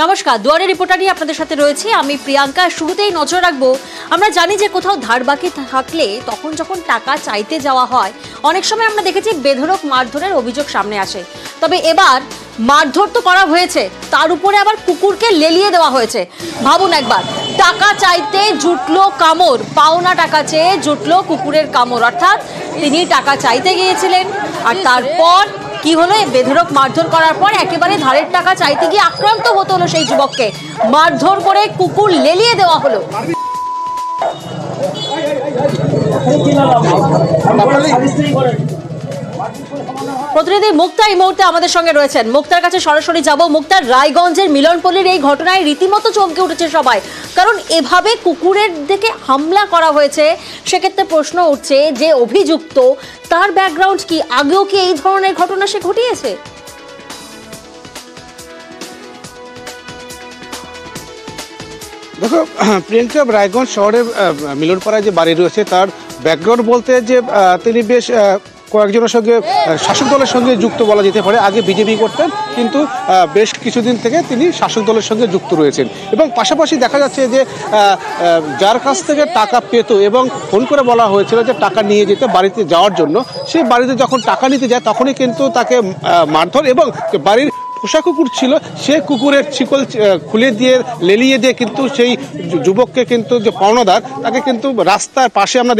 নমস্কার, দুয়ারে রিপোর্টার নিয়ে আপনাদের সাথে রয়েছি আমি প্রিয়াঙ্কা। শুরুতেই নজর রাখবো, আমরা জানি যে কোথাও ধার বাকি থাকলে তখন যখন টাকা চাইতে যাওয়া হয় অনেক সময় আমরা দেখেছি বেধড়ক মারধরের অভিযোগ সামনে আসে। তবে এবার মারধর তো করা হয়েছে, তার উপরে আবার কুকুরকে লেলিয়ে দেওয়া হয়েছে। ভাবুন একবার, টাকা চাইতে জুটলো কামড়, পাওনা টাকা চেয়ে জুটলো কুকুরের কামড়। অর্থাৎ তিনি টাকা চাইতে গিয়েছিলেন আর তারপর কি হলো, বেধড়ক মারধর করার পর একেবারে ধারের টাকা চাইতে গিয়ে আক্রান্ত হতে হলো সেই যুবককে। মারধর করে কুকুর লেলিয়ে দেওয়া হলো। প্রতিনিধি মুক্তা এই মুহূর্তে আমাদের সঙ্গে রয়েছেন। মুক্তার কাছে সরাসরি যাব। মুক্তার, রায়গঞ্জের মিলনপল্লীর এই ঘটনায় রীতিমতো চমকে উঠেছে সবাই, কারণ এভাবে কুকুরের দিকে হামলা করা হয়েছে। সেক্ষেত্রে প্রশ্ন উঠছে যে অভিযুক্ত, তার ব্যাকগ্রাউন্ড কি? আগেও কি এই ধরনের ঘটনা সে ঘটিয়েছে? দেখো প্রিয়াঙ্কা, রায়গঞ্জ শহরের মিলনপাড়ায় যে বাড়ি রয়েছে তার ব্যাকগ্রাউন্ড বলতে যে তিনি বেশ কয়েকজনের সঙ্গে শাসক দলের সঙ্গে যুক্ত বলা যেতে পারে। আগে বিজেপি করতেন, কিন্তু বেশ কিছুদিন থেকে তিনি শাসক দলের সঙ্গে যুক্ত রয়েছেন। এবং পাশাপাশি দেখা যাচ্ছে যে যার কাছ থেকে টাকা পেত এবং ফোন করে বলা হয়েছিল যে টাকা নিয়ে যেতে বাড়িতে যাওয়ার জন্য, সে বাড়িতে যখন টাকা নিতে যায় তখনই কিন্তু তাকে মারধর এবং বাড়ির পোষা কুকুর ছিল সে কুকুরের শিকল খুলে দিয়ে লেলিয়ে দিয়ে কিন্তু সেই যুবককে কিন্তু যে পাওনাদার তাকে কিন্তু রাস্তার পাশে আমরা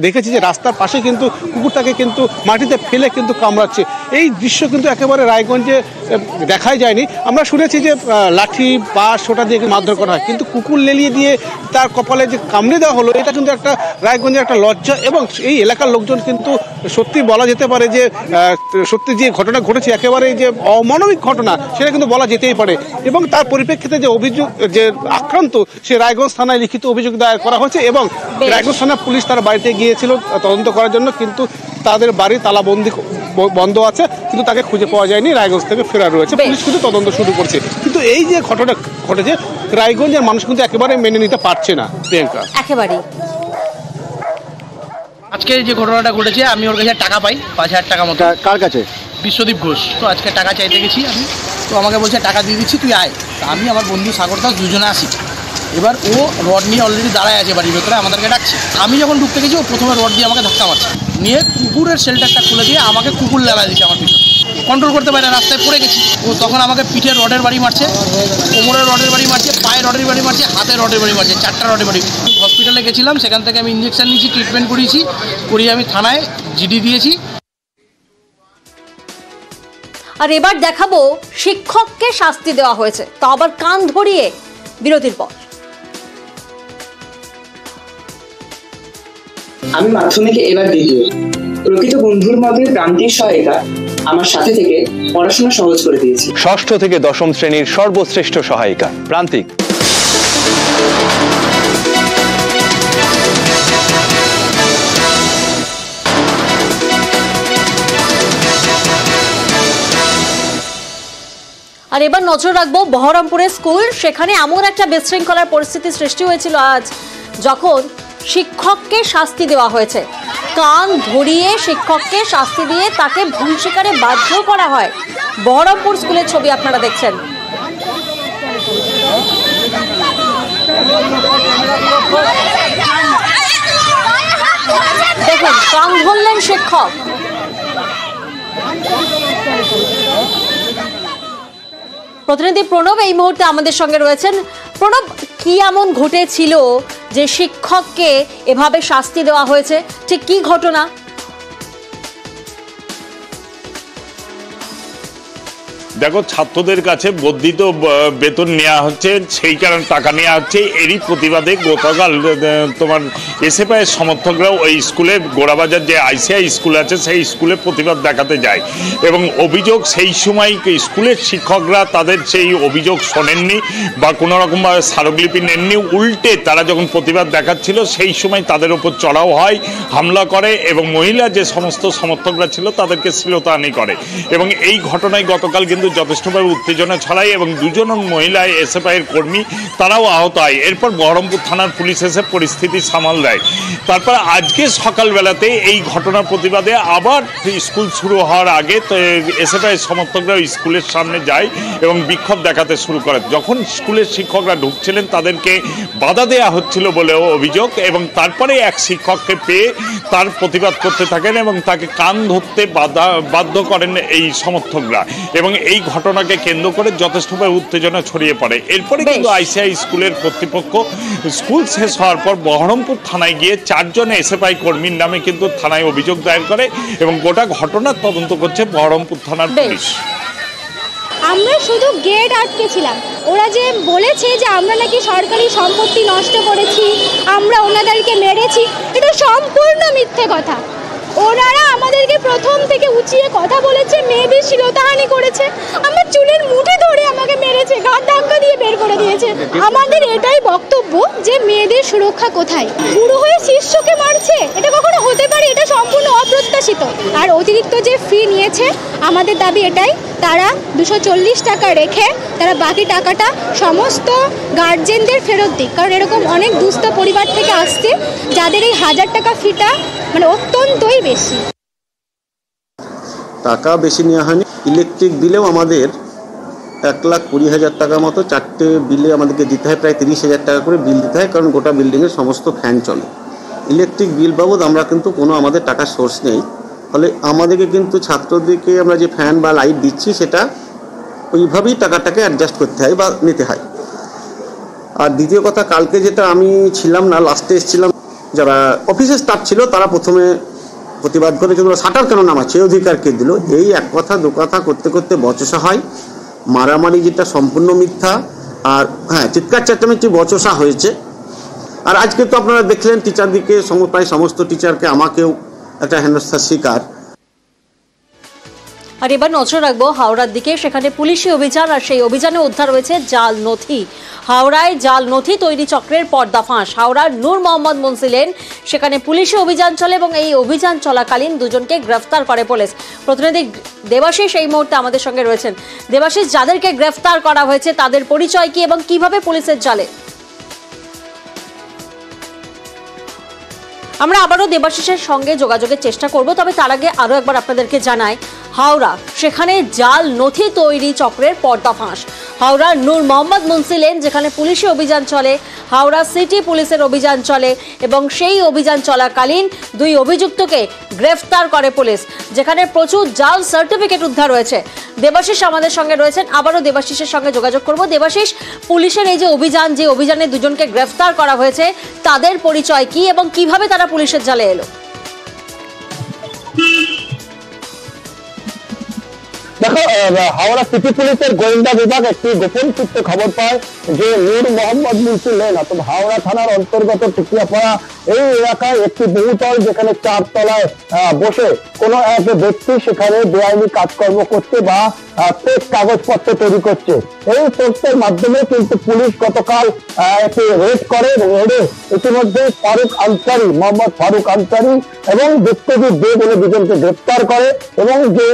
দেখেছি যে রাস্তার পাশে কিন্তু কুকুরটাকে কিন্তু মাটিতে ফেলে কিন্তু কামড়াচ্ছে। এই দৃশ্য কিন্তু একেবারে রায়গঞ্জে দেখাই যায়নি। আমরা শুনেছি যে লাঠি বাঁশ ওটা দিয়ে মারধর করা হয়, কিন্তু কুকুর লেলিয়ে দিয়ে তার কপালে যে কামড়ে দেওয়া হলো, এটা কিন্তু একটা রায়গঞ্জের একটা লজ্জা। এবং এই এলাকার লোকজন কিন্তু সত্যি বলা যেতে পারে যে সত্যি যে ঘটনা ঘটেছে একেবারে যে অমানবিক ঘটনা সেটা কিন্তু বলা যেতেই পারে। এবং তার পরিপ্রেক্ষিতে যে অভিযোগ যে আক্রান্ত, সে রায়গঞ্জ থানায় লিখিত অভিযোগ দায়ের করা হয়েছে এবং রায়গঞ্জ থানা পুলিশ তার বাড়িতে গিয়েছিল তদন্ত করার জন্য, কিন্তু তাদের বাড়ি তালাবন্দি বন্ধ আছে, কিন্তু তাকে খুঁজে পাওয়া যায়নি। রায়গঞ্জ থেকে ফেরার রয়েছে, পুলিশ কিন্তু তদন্ত শুরু করছে। কিন্তু এই যে ঘটনা ঘটেছে রায়গঞ্জের মানুষ কিন্তু একেবারে মেনে নিতে পারছে না প্রিয়াঙ্কা, একেবারেই। আজকে যে ঘটনাটা ঘটেছে, আমি ওর কাছে টাকা পাই 5,000 টাকা মতো। কার কাছে? বিশ্বদীপ ঘোষ। তো আজকে টাকা চাইতে গেছি আমি, তো আমাকে বলছে টাকা দিয়ে দিচ্ছি, তুই আয়। তা আমি আমার বন্ধু সাগর দাস দুজনে আসি। এবার ও রড নিয়ে অলরেডি দাঁড়ায় আছে বাড়ির ভেতরে, আমাদেরকে ডাকছে। আমি যখন ঢুকতে গেছি ও প্রথমে রড দিয়ে আমাকে ধাক্কা মারছে, নিয়ে কুকুরের শেল্টারটা খুলে দিয়ে আমাকে কুকুর লেলা দিচ্ছে আমার পিছনে। কন্ট্রোল করতে পারে না, রাস্তায় পড়ে গেছি। ও তখন আমাকে পিঠে রডের বাড়ি মারছে, কোমরের রডের বাড়ি মারছে, পায়ে রডের বাড়ি মারছে, হাতে রডের বাড়ি মারছে, 4টা রডের বাড়ি। হসপিটালে গেছিলাম, সেখান থেকে আমি ইঞ্জেকশন নিয়েছি, ট্রিটমেন্ট করিয়ে আমি থানায় জিডি দিয়েছি। আর এবার দেখাবো শিক্ষককে শাস্তি দেওয়া হয়েছে, তা আবার কান ধরিয়ে। বিরতির পর। আমি মাধ্যমিকে এবার দ্বিতীয়। প্রকৃত বন্ধুর মধ্যে প্রান্তিক সহায়িকা আমার সাথে থেকে পড়াশোনা সহজ করে দিয়েছে। 6ষ্ঠ থেকে 10ম শ্রেণীর সর্বশ্রেষ্ঠ সহায়িকা প্রান্তিক। আর এবার নজর রাখবো বহরমপুরের স্কুল। সেখানে এমন একটা বিশৃঙ্খলার পরিস্থিতি সৃষ্টি হয়েছিল আজ, যখন শিক্ষককে শাস্তি দেওয়া হয়েছে। কান ধরিয়ে শিক্ষককে শাস্তি দিয়ে তাকে ভুল স্বীকারে বাধ্য করা হয়। বহরমপুর স্কুলের ছবি আপনারা দেখছেন। দেখুন, কান ধরলেন শিক্ষক। প্রতিনিধি প্রণব এই মুহূর্তে আমাদের সঙ্গে রয়েছেন। প্রণব, কি এমন ঘটেছিল যে শিক্ষককে এভাবে শাস্তি দেওয়া হয়েছে? ঠিক কি ঘটনা? দেখো, ছাত্রদের কাছে বর্ধিত বেতন নেওয়া হচ্ছে, সেই কারণে টাকা নেওয়া হচ্ছে। এরই প্রতিবাদে গতকাল তোমার এসএফআই এর সমর্থকরাও ওই স্কুলে, গোড়াবাজার যে আইসিআই স্কুল আছে সেই স্কুলে প্রতিবাদ দেখাতে যায়। এবং অভিযোগ, সেই সময় স্কুলের শিক্ষকরা তাদের সেই অভিযোগ শোনেননি বা কোনো রকমভাবে স্মারকলিপি নেননি। উল্টে তারা যখন প্রতিবাদ দেখাচ্ছিল সেই সময় তাদের ওপর চড়াও হয়, হামলা করে এবং মহিলা যে সমস্ত সমর্থকরা ছিল তাদেরকে শ্লীলতাহানি করে। এবং এই ঘটনায় গতকাল কিন্তু যথেষ্টভাবে উত্তেজনা ছড়ায় এবং দুজন মহিলা এসএফআই এর কর্মী তারাও আহত হয়। এরপর বহরমপুর থানার পুলিশ এসে পরিস্থিতি সামাল দেয়। তারপর আজকে সকালবেলাতে এই ঘটনার প্রতিবাদে আবার স্কুল শুরু হওয়ার আগে এসএফআই সমর্থকরা স্কুলের সামনে যায় এবং বিক্ষোভ দেখাতে শুরু করে। যখন স্কুলের শিক্ষকরা ঢুকছিলেন তাদেরকে বাধা দেওয়া হচ্ছিল বলেও অভিযোগ, এবং তারপরে এক শিক্ষককে পেয়ে তার প্রতিবাদ করতে থাকেন এবং তাকে কান ধরতে বাধ্য করেন এই সমর্থকরা, এবং এই ঘটনাকে কেন্দ্র করে যথেষ্টভাবে উত্তেজনা ছড়িয়ে পড়ে। এরপরে কিন্তু আইসিআই স্কুলের কর্তৃপক্ষ স্কুল শেষ হওয়ার পর বহরমপুর থানায় গিয়ে 4 জন এসএফআই কর্মীর নামে কিন্তু থানায় অভিযোগ দায়ের করে এবং গোটা ঘটনার তদন্ত করছে বহরমপুর থানার পুলিশ। আমরা শুধু গেট আটকেছিলাম। ওরা যে বলেছে যে আমরা নাকি সরকারি সম্পত্তি নষ্ট করেছি, আমরা ওনাদেরকে মেরেছি, এটা সম্পূর্ণ মিথ্যে কথা। ওনারা আমাদেরকে প্রথম থেকে উঁচিয়ে কথা বলেছে, মেয়েদের শ্লীলতাহানি করেছে, আমার চুলের মুঠি ধরে আমাকে মেরেছে, ঘাট ধাক্কা দিয়ে বের করে দিয়েছে। আমাদের এটাই বক্তব্য যে মেয়েদের সুরক্ষা কোথায়? বুড়ো হয়ে শিষ্যকে মারছে, এটা কখনো হতে পারে? এটা সম্পূর্ণ অপ্রত্যাশিত। আর অতিরিক্ত যে ফি নিয়েছে, আমাদের দাবি এটাই, তারা 240 টাকা রেখে তারা বাকি টাকাটা সমস্ত গার্জেনদের ফেরত দিক। কারণ এরকম অনেক দুস্থ পরিবার থেকে আসছে যাদের এই 1000 টাকা ফিটা মানে অত্যন্তই বেশি। টাকা বেশি নেওয়া হয়নি। ইলেকট্রিক বিলেও আমাদের 1,20,000 টাকা মতো 4টে বিলে আমাদেরকে দিতে হয়, প্রায় 30,000 টাকা করে বিল দিতে হয়, কারণ গোটা বিল্ডিংয়ের সমস্ত ফ্যান চলে। ইলেকট্রিক বিল বাবদ আমরা কিন্তু কোনো আমাদের টাকার সোর্স নেই, ফলে আমাদেরকে কিন্তু ছাত্রদেরকে আমরা যে ফ্যান বা লাইট দিচ্ছি সেটা ওইভাবেই টাকাটাকে অ্যাডজাস্ট করতে হয় বা নিতে হয়। আর দ্বিতীয় কথা, কালকে যেটা আমি ছিলাম না, লাস্টে এসেছিলাম, যারা অফিসের স্টাফ ছিল তারা প্রথমে প্রতিবাদ করে যে শাটার কেন নামাচ্ছে, অধিকার কে দিল, এই এক কথা দু কথা করতে করতে বচসা হয়। মারামারি যেটা সম্পূর্ণ মিথ্যা, আর হ্যাঁ চিৎকার চেঁচামেচি বচসা হয়েছে। আর আজকে তো আপনারা দেখলেন টিচারদিকে, প্রায় সমস্ত টিচারকে, আমাকেও একটা হেনস্থার শিকার। আর এবার নজর রাখবো হাওড়ার দিকে, সেখানে পুলিশি অভিযান, আর সেই অভিযানে উদ্ধার হয়েছে জাল নথি। হাওড়ায় জাল নথি তৈরি চক্রের পর্দাফাঁস। হাওড়ার নূর মোহাম্মদ মুন্সিলেন, সেখানে পুলিশি অভিযান চলে এবং এই অভিযান চলাকালীন দুজনকে গ্রেফতার করে পুলিশ। প্রতিনিধি দেবাশিস এই মুহূর্তে আমাদের সঙ্গে রয়েছেন। দেবাশিস, যাদেরকে গ্রেফতার করা হয়েছে তাদের পরিচয় কি এবং কিভাবে পুলিশের জালে? আমরা আবারও দেবাশিসের সঙ্গে যোগাযোগের চেষ্টা করব, তবে তার আগে আরও একবার আপনাদেরকে জানাই, হাওড়া সেখানে জাল নথি তৈরি চক্রের পর্দাফাঁস। হাওড়ার নূর মোহাম্মদ মুন্সিলেন, যেখানে পুলিশি অভিযান চলে, হাওড়া সিটি পুলিশের অভিযান চলে এবং সেই অভিযান চলাকালীন 2 অভিযুক্তকে গ্রেফতার করে পুলিশ, যেখানে প্রচুর জাল সার্টিফিকেট উদ্ধার হয়েছে। দেবাশিস আমাদের সঙ্গে রয়েছেন, আবারও দেবাশিসের সঙ্গে যোগাযোগ করব। দেবাশিস, পুলিশের এই যে অভিযান, যে অভিযানে দুজনকে গ্রেফতার করা হয়েছে, তাদের পরিচয় কি এবং কিভাবে তারা পুলিশের জালে এলো? দেখো, হাওড়া সিটি পুলিশের গোয়েন্দা বিভাগ একটি গোপন সূত্রে খবর পায় যে নূর মোহাম্মদ মুন্সিলেন অর্থাৎ হাওড়া থানার অন্তর্গত টিকিয়াপাড়া এই এলাকায় একটি বহুতল, যেখানে 4 তলায় বসে কোনো এক ব্যক্তি সেখানে বেআইনি কাজকর্ম করছে বা ফেক কাগজপত্র তৈরি করছে। এই তথ্যের মাধ্যমে কিন্তু পুলিশ গতকাল একটি রেড করে এবং রেডে ইতিমধ্যে মোহাম্মদ ফারুক আনসারি এবং বিশ্বজিৎ দে বলে দুজনকে গ্রেপ্তার করে এবং যে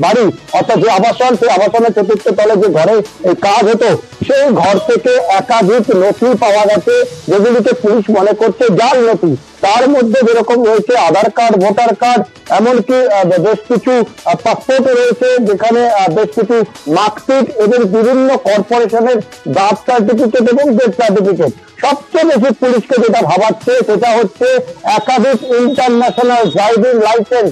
বাড়ি অর্থাৎ যে আবাসন, সেই আবাসনের 4র্থ তলে যে ঘরে এই কাজ হতো, সেই ঘর থেকে একাধিক নথি পাওয়া গেছে, যেগুলিকে পুলিশ মনে করছে জাল নথি। তার মধ্যে যেরকম রয়েছে আধার কার্ড, ভোটার কার্ড, এমনকি বেশ কিছু পাসপোর্ট রয়েছে, যেখানে বেশ কিছু মার্কশিট এবং বিভিন্ন কর্পোরেশনের বার্থ সার্টিফিকেট এবং ডেথ সার্টিফিকেট। সবচেয়ে বেশি পুলিশকে যেটা ভাবাচ্ছে সেটা হচ্ছে একাধিক ইন্টারন্যাশনাল ড্রাইভিং লাইসেন্স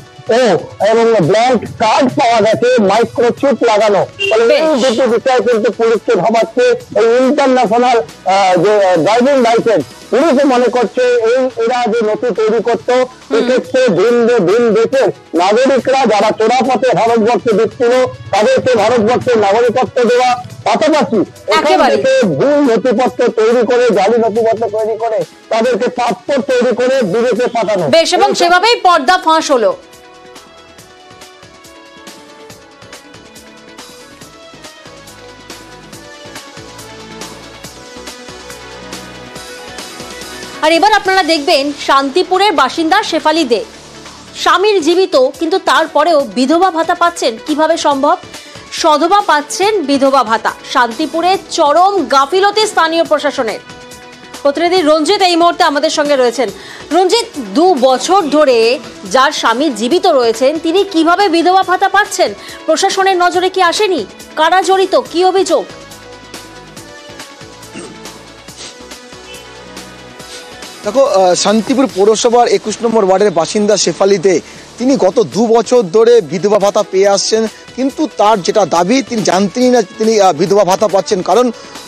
এবং ব্ল্যাঙ্ক কার্ড পাওয়া গেছে, মাইক্রোচিপ লাগানো। এই দুটি বিষয় কিন্তু পুলিশকে ভাবাচ্ছে। এই ইন্টারন্যাশনাল যে ড্রাইভিং লাইসেন্স, পুলিশ মনে করছে এরা যে নথি তৈরি করতো, সেক্ষেত্রে ভিন দেশের নাগরিকরা যারা চোরাপথে ভারতবর্ষে দিচ্ছিল তাদেরকে ভারতবর্ষের নাগরিকত্ব দেওয়া, পাশাপাশি এখান থেকে ভুল নথিপত্র তৈরি করে, জালি নথিপত্র তৈরি করে তাদেরকে পাসপোর্ট তৈরি করে বিদেশে পাঠানো। বেশ, এবং সেভাবেই পর্দা ফাঁস হলো। আর এবার আপনারা দেখবেন শান্তিপুরের বাসিন্দা শেফালি দে, স্বামীর জীবিত কিন্তু তারপরেও বিধবা ভাতা পাচ্ছেন কিভাবে সম্ভব? সধবা পাচ্ছেন বিধবা ভাতা। শান্তিপুরে চরম গাফিলতি স্থানীয় প্রশাসনের। প্রতিনিধি রঞ্জিত এই মুহূর্তে আমাদের সঙ্গে রয়েছেন। রঞ্জিত, 2 বছর ধরে যার স্বামী জীবিত রয়েছেন তিনি কিভাবে বিধবা ভাতা পাচ্ছেন? প্রশাসনের নজরে কি আসেনি? কারা জড়িত? কি অভিযোগ? দেখো, শান্তিপুর পৌরসভার 21 নম্বর ওয়ার্ডের বাসিন্দা শেফালি দে তিনি গত 2 বছর ধরে বিধবা ভাতা পেয়ে আসছেন, কিন্তু তার যেটা দাবি তিনি জানতেনই না তিনি বিধবা ভাতা পাচ্ছেন। কারণ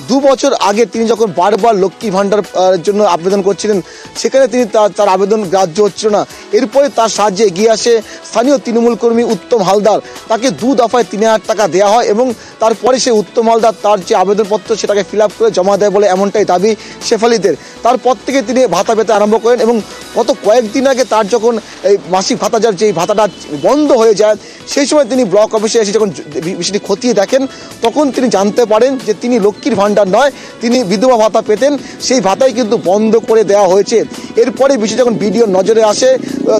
2 বছর আগে তিনি যখন বারবার লক্ষ্মী ভাণ্ডার জন্য আবেদন করছিলেন সেখানে তিনি তার আবেদন গ্রাহ্য হচ্ছিল না। এরপরে তার সাহায্যে এগিয়ে আসে স্থানীয় তৃণমূল কর্মী উত্তম হালদার। তাকে 2 দফায় 3000 টাকা দেওয়া হয় এবং তারপরে সেই উত্তম হালদার তার যে আবেদনপত্র সেটাকে ফিল আপ করে জমা দেয় বলে এমনটাই দাবি শেফালিদের। তারপর থেকে তিনি ভাতা পেতে আরম্ভ করেন এবং গত কয়েকদিন আগে তার যখন এই মাসিক ভাতা যার যে ভাতাটা বন্ধ হয়ে যায় সেই সময় তিনি ব্লক অফিসে এসে যখন বিষয়টি খতিয়ে দেখেন তখন তিনি জানতে পারেন যে তিনি লক্ষ্মীর ভাণ্ডার নয়, তিনি বিধবা ভাতা পেতেন, সেই ভাতাই কিন্তু বন্ধ করে দেওয়া হয়েছে। এরপরে বিষয় যখন বিডিওর নজরে আসে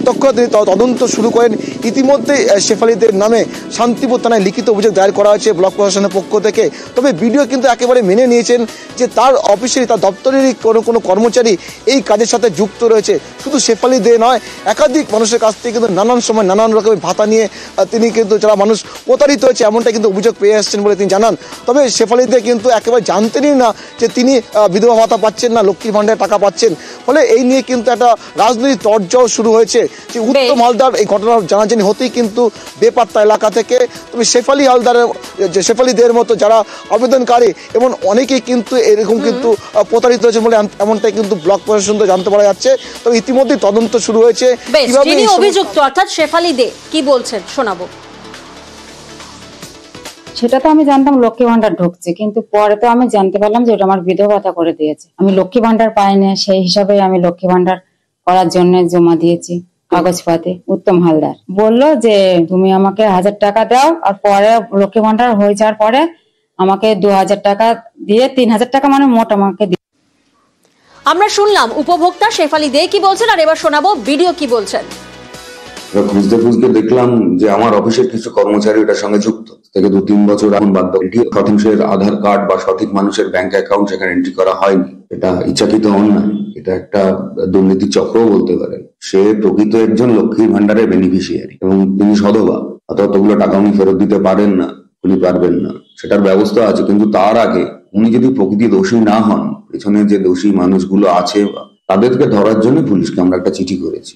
তখন তিনি তদন্ত শুরু করেন। ইতিমধ্যে শেফালিদের নামে শান্তিপুর থানায় লিখিত অভিযোগ দায়ের করা হয়েছে ব্লক প্রশাসনের পক্ষ থেকে। তবে বিডিও কিন্তু একেবারে মেনে নিয়েছেন যে তার অফিসেরই তার দপ্তরেরই কোনো কর্মচারী এই কাজের সাথে যুক্ত রয়েছে। শুধু শেফালি দে নয়, একাধিক মানুষের কাছ থেকে কিন্তু নানান সময় নানান রকমের ভাতা নিয়ে তিনি কিন্তু যারা মানুষ প্রতারিত হয়েছে এমনটা কিন্তু অভিযোগ পেয়ে আসছেন বলে তিনি জানান। তবে শেফালি দে কিন্তু একেবারে জানতেনই না যে তিনি বিধবা ভাতা পাচ্ছেন না, লক্ষ্মীর ভাণ্ডারে টাকা পাচ্ছেন। ফলে এই নিয়ে কিন্তু একটা রাজনৈতিক তরজাও শুরু হয়েছে যে উত্তম হালদার এই ঘটনা জানাজানি হতেই কিন্তু বেপাত্তা এলাকা থেকে। তবে শেফালি দের মতো যারা আবেদনকারী এবং অনেকেই কিন্তু এরকম কিন্তু প্রতারিত হয়েছে বলে এমনটাই কিন্তু ব্লক প্রশাসন জানতে পারা যাচ্ছে। তবে ইতিমধ্যে তদন্ত শুরু হয়েছে। যিনি অভিযুক্ত অর্থাৎ শেফালি দে কি বলছেন শোনাবো। সেটা তো আমি জানতাম লক্ষ্মী ভান্ডার ঢুকছে, কিন্তু পরে তো আমি জানতে পারলাম যে ওটা আমার বিধবা ভাতা করে দিয়েছে। আমি লক্ষ্মী ভান্ডার পাইনি, সেই হিসাবে আমি লক্ষ্মী ভান্ডার করার জন্য জমা দিয়েছি কাগজপাতি। উত্তম হালদার বললো যে তুমি আমাকে 1000 টাকা দাও, আর পরে লক্ষ্মী ভান্ডার হয়ে যাওয়ার পরে আমাকে 2000 টাকা দিয়ে 3000 টাকা মানে মোট আমাকে। আমরা শুনলাম উপভোক্তা শেফালি দে কি বলছেন, আর এবার শোনাবো ভিডিও কি বলছেন। খুঁজতে খুঁজতে দেখলাম যে আমার অফিসের কিছু কর্মচারী এটার সঙ্গে যুক্ত থেকে 2-3 বছর এখন বাদ সঠিক মানুষের আধার কার্ড বা সঠিক মানুষের ব্যাংক অ্যাকাউন্ট সেখানে এন্ট্রি করা হয়নি। এটা ইচ্ছাকৃত অন্যায়, এটা একটা দুর্নীতি চক্রও বলতে পারেন। সে প্রকৃত একজন লক্ষ্মীর ভান্ডারের বেনিফিশিয়ারি এবং তিনি সধবা, অতগুলো টাকা উনি ফেরত দিতে পারেন না, উনি পারবেন না, সেটার ব্যবস্থা আছে। কিন্তু তার আগে উনি যদি প্রকৃতি দোষী না হন, পেছনে যে দোষী মানুষগুলো আছে তাদেরকে ধরার জন্য পুলিশকে আমরা একটা চিঠি করেছি।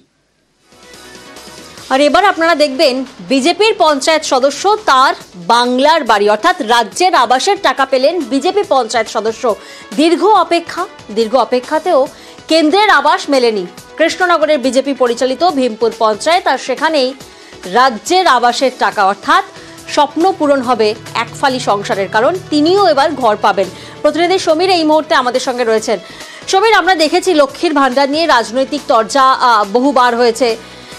আর এবার আপনারা দেখবেন বিজেপির পঞ্চায়েত সদস্য তার বাংলার বাড়ি অর্থাৎ রাজ্যের আবাসের টাকা পেলেন বিজেপি পঞ্চায়েত সদস্য। দীর্ঘ অপেক্ষাতেও কেন্দ্রের আবাস মেলেনি। কৃষ্ণনগরের বিজেপি পরিচালিত ভীমপুর পঞ্চায়েত, আর সেখানেই রাজ্যের আবাসের টাকা অর্থাৎ স্বপ্ন পূরণ হবে একফালি সংসারের, কারণ তিনিও এবার ঘর পাবেন। প্রতিনিধি সমীর এই মুহূর্তে আমাদের সঙ্গে রয়েছেন। সমীর, আমরা দেখেছি লক্ষ্মীর ভাণ্ডার নিয়ে রাজনৈতিক তরজা বহুবার হয়েছে,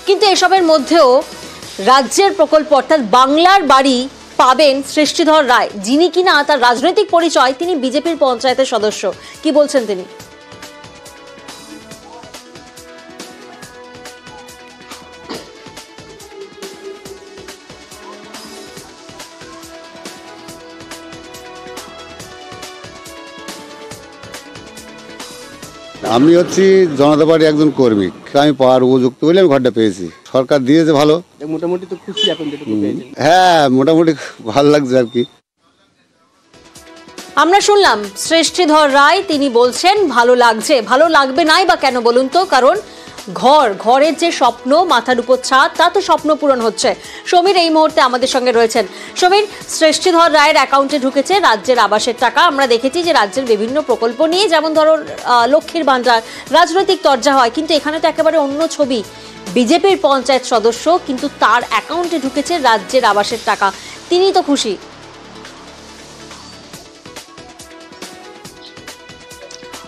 কিন্তু এসবের মধ্যেও রাজ্যের প্রকল্প অর্থাৎ বাংলার বাড়ি পাবেন সৃষ্টিধর রায়, যিনি কিনা তার রাজনৈতিক পরিচয় তিনি বিজেপির পঞ্চায়েতের সদস্য। কি বলছেন তিনি? আমি হচ্ছি জনতা পার্টির একজন কর্মী, আমি পাওয়ার উপযুক্ত বলে আমি ঘরটা পেয়েছি। সরকার দিয়েছে ভালো, মোটামুটি তো খুশি এখন যেটুকু পেয়েছেন? হ্যাঁ, মোটামুটি ভালো লাগছে আর কি। আমরা শুনলাম সৃষ্টিধর রায়, তিনি বলছেন ভালো লাগছে। ভালো লাগবে নাই বা কেন বলুন তো? কারণ ঘরের যে স্বপ্ন, মাথার উপর ছাদ, তা তো স্বপ্ন পূরণ হচ্ছে। সমীর এই মুহূর্তে আমাদের সঙ্গে রয়েছেন। সমীর, সৃষ্টিধর রায়ের অ্যাকাউন্টে ঢুকেছে রাজ্যের আবাসের টাকা। আমরা দেখেছি যে রাজ্যের বিভিন্ন প্রকল্প নিয়ে, যেমন ধরো লক্ষ্মীর ভাণ্ডার, রাজনৈতিক তরজা হয়, কিন্তু এখানে তো একেবারে অন্য ছবি। বিজেপির পঞ্চায়েত সদস্য, কিন্তু তার অ্যাকাউন্টে ঢুকেছে রাজ্যের আবাসের টাকা। তিনি তো খুশি।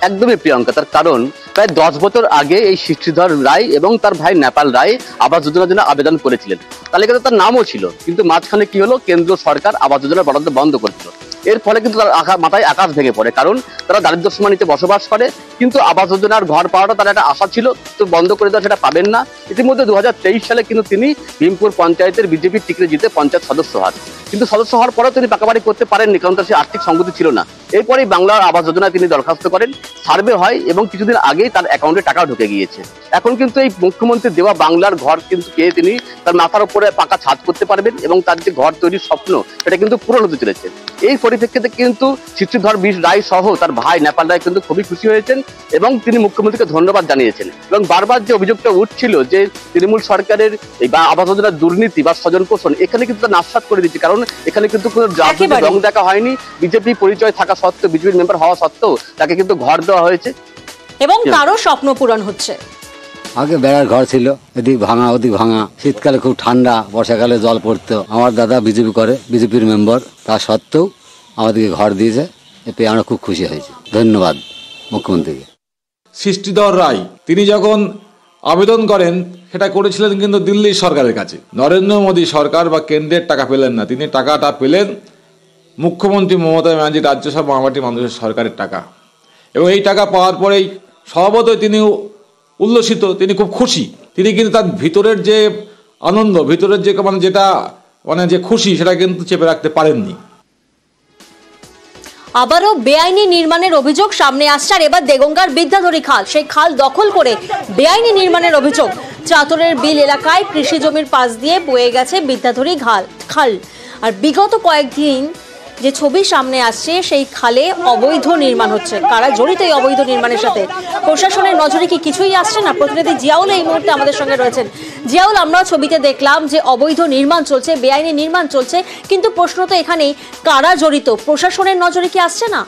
একদমই প্রিয়াঙ্কা, তার কারণ প্রায় 10 বছর আগে এই সৃষ্টিধর রায় এবং তার ভাই নেপাল রায় আবাস যোজনার জন্য আবেদন করেছিলেন। তালিকাতে তার নামও ছিল, কিন্তু মাঝখানে কি হলো, কেন্দ্র সরকার আবাস যোজনার বরাদ্দ বন্ধ করেছিল। এর ফলে কিন্তু তার মাথায় আকাশ ভেঙে পড়ে, কারণ তারা দারিদ্র সীমানিতে বসবাস করে, কিন্তু আবাস যোজনার ঘর পাওয়াটা তার একটা আশা ছিল, তো বন্ধ করে দেওয়া সেটা পাবেন না। ইতিমধ্যে 2023 সালে কিন্তু তিনি ভীমপুর পঞ্চায়েতের বিজেপির টিকিটে জিতে পঞ্চায়েত সদস্য হন, কিন্তু সদস্য হওয়ার পরেও তিনি পাকা বাড়ি করতে পারেননি, কারণ তার সেই আর্থিক সংগতি ছিল না। এরপরেই বাংলার আবাস যোজনায় তিনি দরখাস্ত করেন, সার্ভে হয় এবং কিছুদিন আগেই তার অ্যাকাউন্টে টাকা ঢুকে গিয়েছে। এখন কিন্তু এই মুখ্যমন্ত্রী দেওয়া বাংলার ঘর কিন্তু পেয়ে তিনি তার মাথার উপরে পাকা ছাদ করতে পারবেন এবং তার যে ঘর তৈরির স্বপ্ন সেটা কিন্তু পূরণ হতে চলেছে। এই পরিপ্রেক্ষিতে কিন্তু শীর্ষধর রায় সহ তার ভাই নেপাল রায় কিন্তু খুবই খুশি হয়েছেন এবং তিনি মুখ্যমন্ত্রীকে ধন্যবাদ জানিয়েছেন। এবং বারবার যে অভিযোগটা উঠছিল যে তৃণমূল সরকারের এই আবাস যোজনার দুর্নীতি বা স্বজন পোষণ, এখানে কিন্তু তার নাশসাৎ করে দিচ্ছে, কারণ এখানে কিন্তু কোনো রাজনৈতিক রং দেখা হয়নি। বিজেপি পরিচয় থাকা সত্ত্বেও, বিজেপির মেম্বার হওয়া সত্ত্বেও তাকে কিন্তু ঘর দেওয়া হয়েছে এবং তারও স্বপ্ন পূরণ হচ্ছে। আগে বেড়ার ঘর ছিল, এদিক ভাঙা ওদিক ভাঙা, শীতকালে খুব ঠান্ডা, বর্ষাকালে জল পড়তো। আমার দাদা বিজেপি করে, বিজেপির মেম্বার, তা সত্ত্বেও আমাদেরকে ঘর দিয়েছে, এতে আমরা খুব খুশি হয়েছি। ধন্যবাদ মুখ্যমন্ত্রীকে। সৃষ্টিধর রায় তিনি যখন আবেদন করেন সেটা করেছিলেন কিন্তু দিল্লি সরকারের কাছে, নরেন্দ্র মোদী সরকার বা কেন্দ্রের টাকা পেলেন না, তিনি টাকাটা পেলেন মুখ্যমন্ত্রী মমতা ব্যানার্জি রাজ্যসভা মামাটি মানুষের সরকারের টাকা। এবং এই টাকা পাওয়ার পরেই স্বভাবতই তিনি উল্লসিত, তিনি খুব খুশি। তিনি কিন্তু তার ভিতরের যে আনন্দ, ভিতরের যে যে খুশি, সেটা কিন্তু চেপে রাখতে পারেননি। আবারও বেআইনি নির্মাণের অভিযোগ সামনে আসছে, আর এবার দেগঙ্গার বিদ্যাধরী খাল, সেই খাল দখল করে বেআইনি নির্মাণের অভিযোগ। চাতরের বিল এলাকায় কৃষি জমির পাশ দিয়ে বয়ে গেছে বিদ্যাধরী খাল। আর বিগত কয়েকদিন যে ছবি সামনে আসছে, সেই খালে অবৈধ নির্মাণ হচ্ছে। কারা জড়িত এই অবৈধ নির্মাণের সাথে? প্রশাসনের নজরে কি কিছুই আসছে না? প্রতিনিধি জিয়াউল এই মুহূর্তে আমাদের সঙ্গে রয়েছেন। জিয়াউল, আমরা ছবিতে দেখলাম যে অবৈধ নির্মাণ চলছে, বেআইনি নির্মাণ চলছে, কিন্তু প্রশ্ন তো এখানেই, কারা জড়িত? প্রশাসনের নজরে কি আসছে না?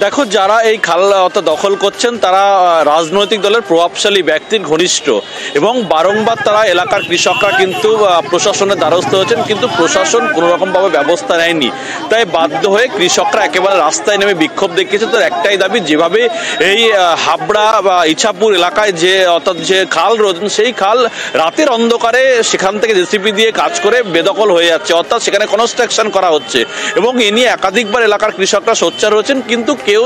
দেখো, যারা এই খাল দখল করছেন তারা রাজনৈতিক দলের প্রভাবশালী ব্যক্তির ঘনিষ্ঠ, এবং বারংবার তারা এলাকার কৃষকরা কিন্তু প্রশাসনের দ্বারস্থ হয়েছেন, কিন্তু প্রশাসন কোনো রকমভাবে ব্যবস্থা নেয়নি। তাই বাধ্য হয়ে কৃষকরা একেবারে রাস্তায় নেমে বিক্ষোভ দেখিয়েছে। তার একটাই দাবি, যেভাবে এই হাবড়া বা ইছাপুর এলাকায় যে খাল রয়েছেন, সেই খাল রাতের অন্ধকারে সেখান থেকে জেসিপি দিয়ে কাজ করে বেদখল হয়ে যাচ্ছে, অর্থাৎ সেখানে কনস্ট্রাকশন করা হচ্ছে। এবং এ নিয়ে একাধিকবার এলাকার কৃষকরা সোচ্চার হয়েছেন, কিন্তু কেউ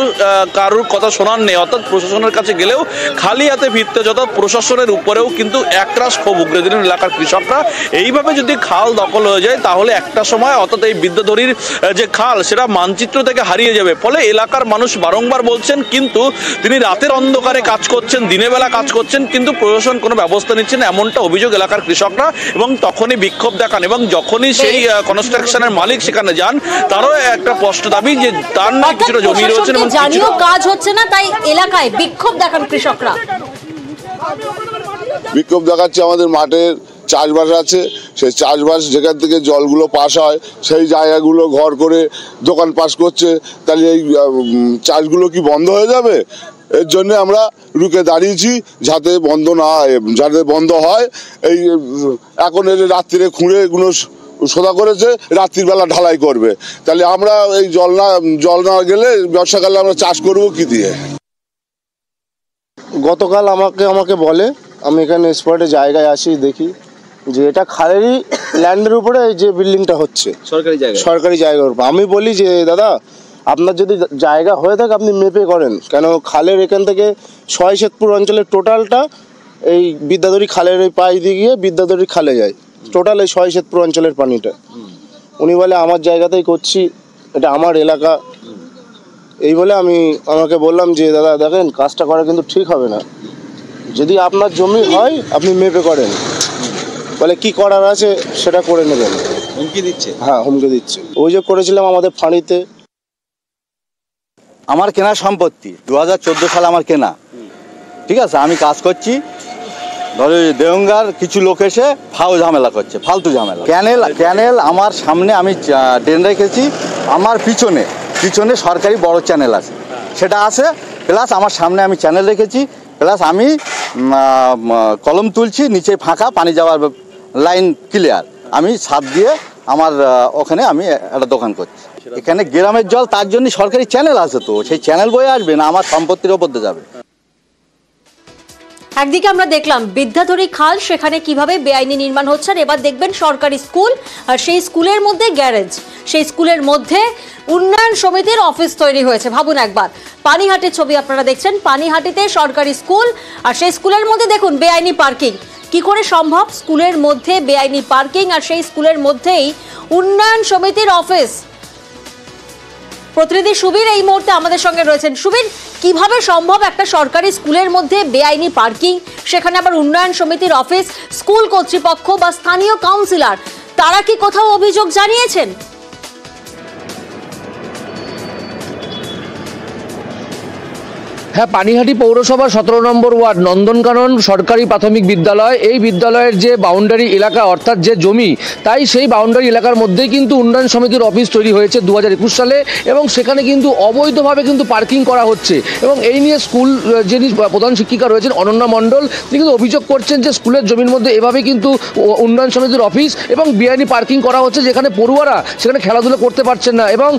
কারুর কথা শোনার নেই, অর্থাৎ প্রশাসনের কাছে গেলেও খালি হাতে ফিরতে, অর্থাৎ প্রশাসনের উপরেও কিন্তু একরাশ ক্ষোভ উগরে দিলেন এলাকার কৃষকরা। এইভাবে যদি খাল দখল হয়ে যায় তাহলে একটা সময় অর্থাৎ এই বিদ্যাধরীর যে খাল সেটা মানচিত্র থেকে হারিয়ে যাবে। ফলে এলাকার মানুষ বারংবার বলছেন, কিন্তু তিনি রাতের অন্ধকারে কাজ করছেন, দিনের বেলা কাজ করছেন, কিন্তু প্রশাসন কোনো ব্যবস্থা নিচ্ছেন, এমনটা অভিযোগ এলাকার কৃষকরা। এবং তখনই বিক্ষোভ দেখান, এবং যখনই সেই কনস্ট্রাকশনের মালিক সেখানে যান, তারও একটা স্পষ্ট দাবি যে তার না কিছুটা জমি রয়েছে, জানিও কাজ হচ্ছে না, তাই এলাকায় বিক্ষোভ দেখান কৃষকরা। বিক্ষোভ দেখাচ্ছে, আমাদের মাঠের চাষবাস আছে, সেই চাষবাস যেখান থেকে জলগুলো পাস হয় সেই জায়গাগুলো ঘর করে দোকান পাস করছে, তাহলে এই চাষগুলো কি বন্ধ হয়ে যাবে? এর জন্য আমরা রুখে দাঁড়িয়েছি, যাতে বন্ধ না হয়, যাতে বন্ধ হয়। এই এখন এলে রাত্রিরে খুঁড়ে এগুলো সোদা করেছে, রাত্রির বেলা ঢালাই করবে, তাহলে আমরা এই জল না গেলে বর্ষাকালে আমরা চাষ করব কি দিয়ে? গতকাল আমাকে বলে, আমি এখানে স্পটে জায়গায় আসি, দেখি যে এটা খালেরই ল্যান্ডের উপরে যে বিল্ডিংটা হচ্ছে, সরকারি জায়গার উপর। আমি বলি যে দাদা, আপনার যদি জায়গা হয়ে থাকে আপনি মেপে করেন, কেন খালের এখান থেকে সয়শেতপুর অঞ্চলের টোটালটা এই বিদ্যাধরী খালের এই পাশ দিয়ে গিয়ে বিদ্যাধরী খালে যায়, টোটাল এই সয়শেতপুর অঞ্চলের পানিটা। উনি বলে আমার জায়গাতেই করছি, এটা আমার এলাকা। এই বলে আমাকে বললাম যে দাদা দেখেন, কাজটা করা কিন্তু ঠিক হবে না, যদি আপনার জমি হয় আপনি মেপে করেন, বলে কি করার আছে সেটা করে নেবেন। হুমকি দিচ্ছে? হ্যাঁ, হুমকি দিচ্ছে। ওই যে করেছিলাম আমাদের ফাঁড়িতে। আমার কেনা সম্পত্তি 2014 সালে আমার কেনা, ঠিক আছে, আমি কাজ করছি, ধরো দেগঙ্গার কিছু লোক এসে ঝামেলা করছে, ফালতু ঝামেলা। ক্যানেল আমার সামনে আমি ড্রেন রেখেছি, আমার পিছনে সরকারি বড় চ্যানেল আছে, সেটা আছে, প্লাস আমার সামনে আমি চ্যানেল রেখেছি, প্লাস আমি কলম তুলছি, নিচে ফাঁকা, পানি যাওয়ার লাইন ক্লিয়ার, আমি ছাদ দিয়ে আমার ওখানে আমি একটা দোকান করছি। এখানে গ্রামের জল, তার জন্য সরকারি চ্যানেল আছে, তো সেই চ্যানেল বয়ে আসবে না, আমার সম্পত্তির ওপর দিয়ে যাবে। একদিকে আমরা দেখলাম বিদ্যাধরী খাল, সেখানে কিভাবে বেআইনি নির্মাণ হচ্ছে, আর এবার দেখবেন সরকারি স্কুল, আর সেই স্কুলের মধ্যে গ্যারেজ, সেই স্কুলের মধ্যে উন্নয়ন সমিতির অফিস তৈরি হয়েছে। ভাবুন একবার, পানিহাটির ছবি আপনারা দেখছেন, পানিহাটিতে সরকারি স্কুল, আর সেই স্কুলের মধ্যে দেখুন বেআইনি পার্কিং। কি করে সম্ভব? স্কুলের মধ্যে বেআইনি পার্কিং, আর সেই স্কুলের মধ্যেই উন্নয়ন সমিতির অফিস। প্রতিনিধি সুবীর এই মুহূর্তে আমাদের সঙ্গে রয়েছেন। সুবীর, কিভাবে সম্ভব একটা সরকারি স্কুলের মধ্যে বেআইনি পার্কিং, সেখানে আবার উন্নয়ন সমিতির অফিস? স্কুল কর্তৃপক্ষ বা স্থানীয় কাউন্সিলর তারা কি কোথাও অভিযোগ জানিয়েছেন? হ্যাঁ, পানিহাটি পৌরসভা 17 নম্বর ওয়ার্ড নন্দনকানন সরকারি প্রাথমিক বিদ্যালয়, এই বিদ্যালয়ের যে বাউন্ডারি এলাকা অর্থাৎ যে জমি, তাই সেই বাউন্ডারি এলাকার মধ্যেই কিন্তু উন্নয়ন সমিতির অফিস তৈরি হয়েছে 2021 সালে, এবং সেখানে কিন্তু অবৈধভাবে কিন্তু পার্কিং করা হচ্ছে। এবং এই নিয়ে স্কুল যিনি প্রধান শিক্ষিকা রয়েছেন অনন্যা মণ্ডল, তিনি কিন্তু অভিযোগ করছেন যে স্কুলের জমির মধ্যে এভাবে কিন্তু উন্নয়ন সমিতির অফিস এবং বেআইনি পার্কিং করা হচ্ছে, যেখানে পড়ুয়ারা সেখানে খেলাধুলা করতে পারছেন না। এবং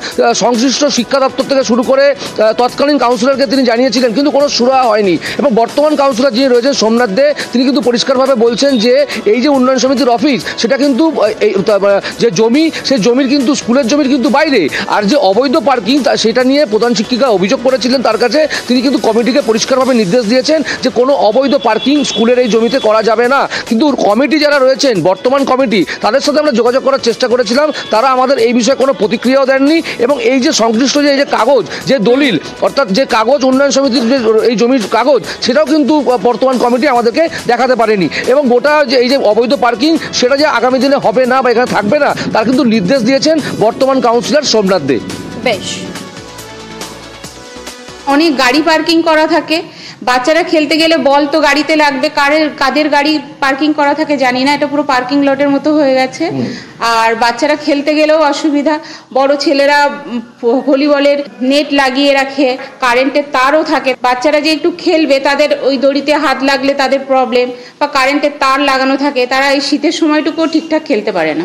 সংশ্লিষ্ট শিক্ষা দপ্তর থেকে শুরু করে তৎকালীন কাউন্সিলরকে তিনি জানিয়েছিলেন, কিন্তু কোনো সুরাহা হয়নি। এবং বর্তমান কাউন্সিলর যিনি রয়েছেন সোমনাথ দে, তিনি কিন্তু পরিষ্কারভাবে বলছেন যে এই যে উন্নয়ন সমিতির অফিস, সেটা কিন্তু যে জমি, সেই জমির কিন্তু স্কুলের জমির কিন্তু বাইরে, আর যে অবৈধ পার্কিং সেটা নিয়ে প্রধান শিক্ষিকা অভিযোগ করেছিলেন তার কাছে। তিনি কিন্তু কমিটিকে পরিষ্কারভাবে নির্দেশ দিয়েছেন যে কোনো অবৈধ পার্কিং স্কুলের এই জমিতে করা যাবে না। কিন্তু কমিটি যারা রয়েছেন, বর্তমান কমিটি, তাদের সাথে আমরা যোগাযোগ করার চেষ্টা করেছিলাম, তারা আমাদের এই বিষয়ে কোনো প্রতিক্রিয়াও দেননি। এবং এই যে সংশ্লিষ্ট যে এই যে কাগজ, যে দলিল, অর্থাৎ যে কাগজ উন্নয়ন সমিতির এই জমির কাগজ, সেটাও কিন্তু বর্তমান কমিটি আমাদেরকে দেখাতে পারেনি। এবং গোটা যে এই যে অবৈধ পার্কিং, সেটা যে আগামী দিনে হবে না বা এখানে থাকবে না, তার কিন্তু নির্দেশ দিয়েছেন বর্তমান কাউন্সিলর সোমনাথ দে। বেশ, অনেক গাড়ি পার্কিং করা থাকে, বাচ্চারা খেলতে গেলে বল তো গাড়িতে লাগবে, কাদের গাড়ি পার্কিং করা থাকে জানি না, এটা পুরো পার্কিং লটের মতো হয়ে গেছে। আর বাচ্চারা খেলতে গেলেও অসুবিধা, বড় ছেলেরা ভলিবলের নেট লাগিয়ে রাখে, কারেন্টের তারও থাকে, বাচ্চারা যে একটু খেলবে তাদের ওই দড়িতে হাত লাগলে তাদের প্রবলেম, বা কারেন্টের তার লাগানো থাকে, তারা এই শীতের সময়টুকু ঠিকঠাক খেলতে পারে না।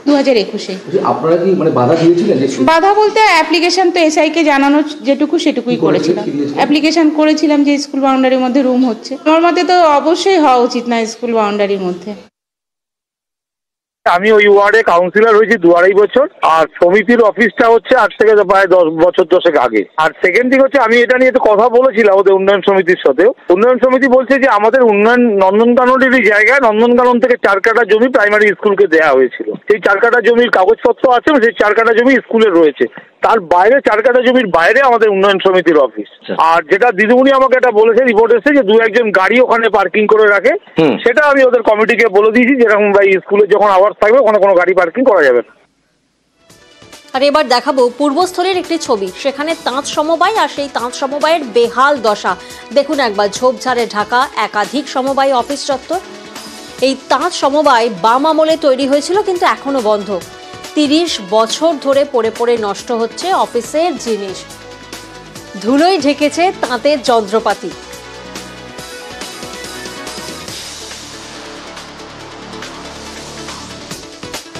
2021-এ। আপনারা কি মানে বাধা দিয়েছিলেন? বাধা বলতে অ্যাপ্লিকেশন তো এসআই কে জানানো যেটুকু সেটুকুই করেছিলাম। অ্যাপ্লিকেশন করেছিলাম যে স্কুল বাউন্ডারির মধ্যে রুম হচ্ছে, আমার মতে তো অবশ্যই হওয়া উচিত না স্কুল বাউন্ডারির মধ্যে। আমি ওই ওয়ার্ডে কাউন্সিলর হয়েছি 2-2.5 বছর, আর সমিতির অফিসটা হচ্ছে আজ থেকে প্রায় 10 বছর 10 আগে। আর সেকেন্ড থিং হচ্ছে, আমি এটা নিয়ে তো কথা বলেছিলাম ওদের উন্নয়ন সমিতির সাথেও। উন্নয়ন সমিতি বলছে যে আমাদের উন্নয়ন নন্দনকাননেরই জায়গায়, নন্দনকানন থেকে 4 কাঠা জমি প্রাইমারি স্কুলকে দেওয়া হয়েছিল। সেই 4 কাঠা জমির কাগজপত্র আছে, সেই 4 কাঠা জমি স্কুলে রয়েছে, তার বাইরে 4 কাঠা জমির বাইরে আমাদের উন্নয়ন সমিতির অফিস। আর যেটা দিদিমণি আমাকে এটা বলেছে, রিপোর্ট এসেছে যে 2-1 জন গাড়ি ওখানে পার্কিং করে রাখে, সেটা আমি ওদের কমিটিকে বলে দিয়েছি যেরকম ভাই স্কুলে যখন আওয়ার্স থাকবে ওখানে কোনো গাড়ি পার্কিং করা যাবে না। আর এবার দেখাবো পূর্বস্থলীর একটি ছবি, সেখানে তাঁত সমবায়, আর সেই তাঁত সমবায়ের বেহাল দশা দেখুন একবার। ঝোপঝাড়ে ঢাকা একাধিক সমবায় অফিস চত্বর। এই তাঁত সমবায় বাম আমলে তৈরি হয়েছিল, কিন্তু এখনো বন্ধ। 30 বছর ধরে পড়ে পড়ে নষ্ট হচ্ছে অফিসের জিনিস, ধুলোয় ঢেকেছে তাঁতের যন্ত্রপাতি।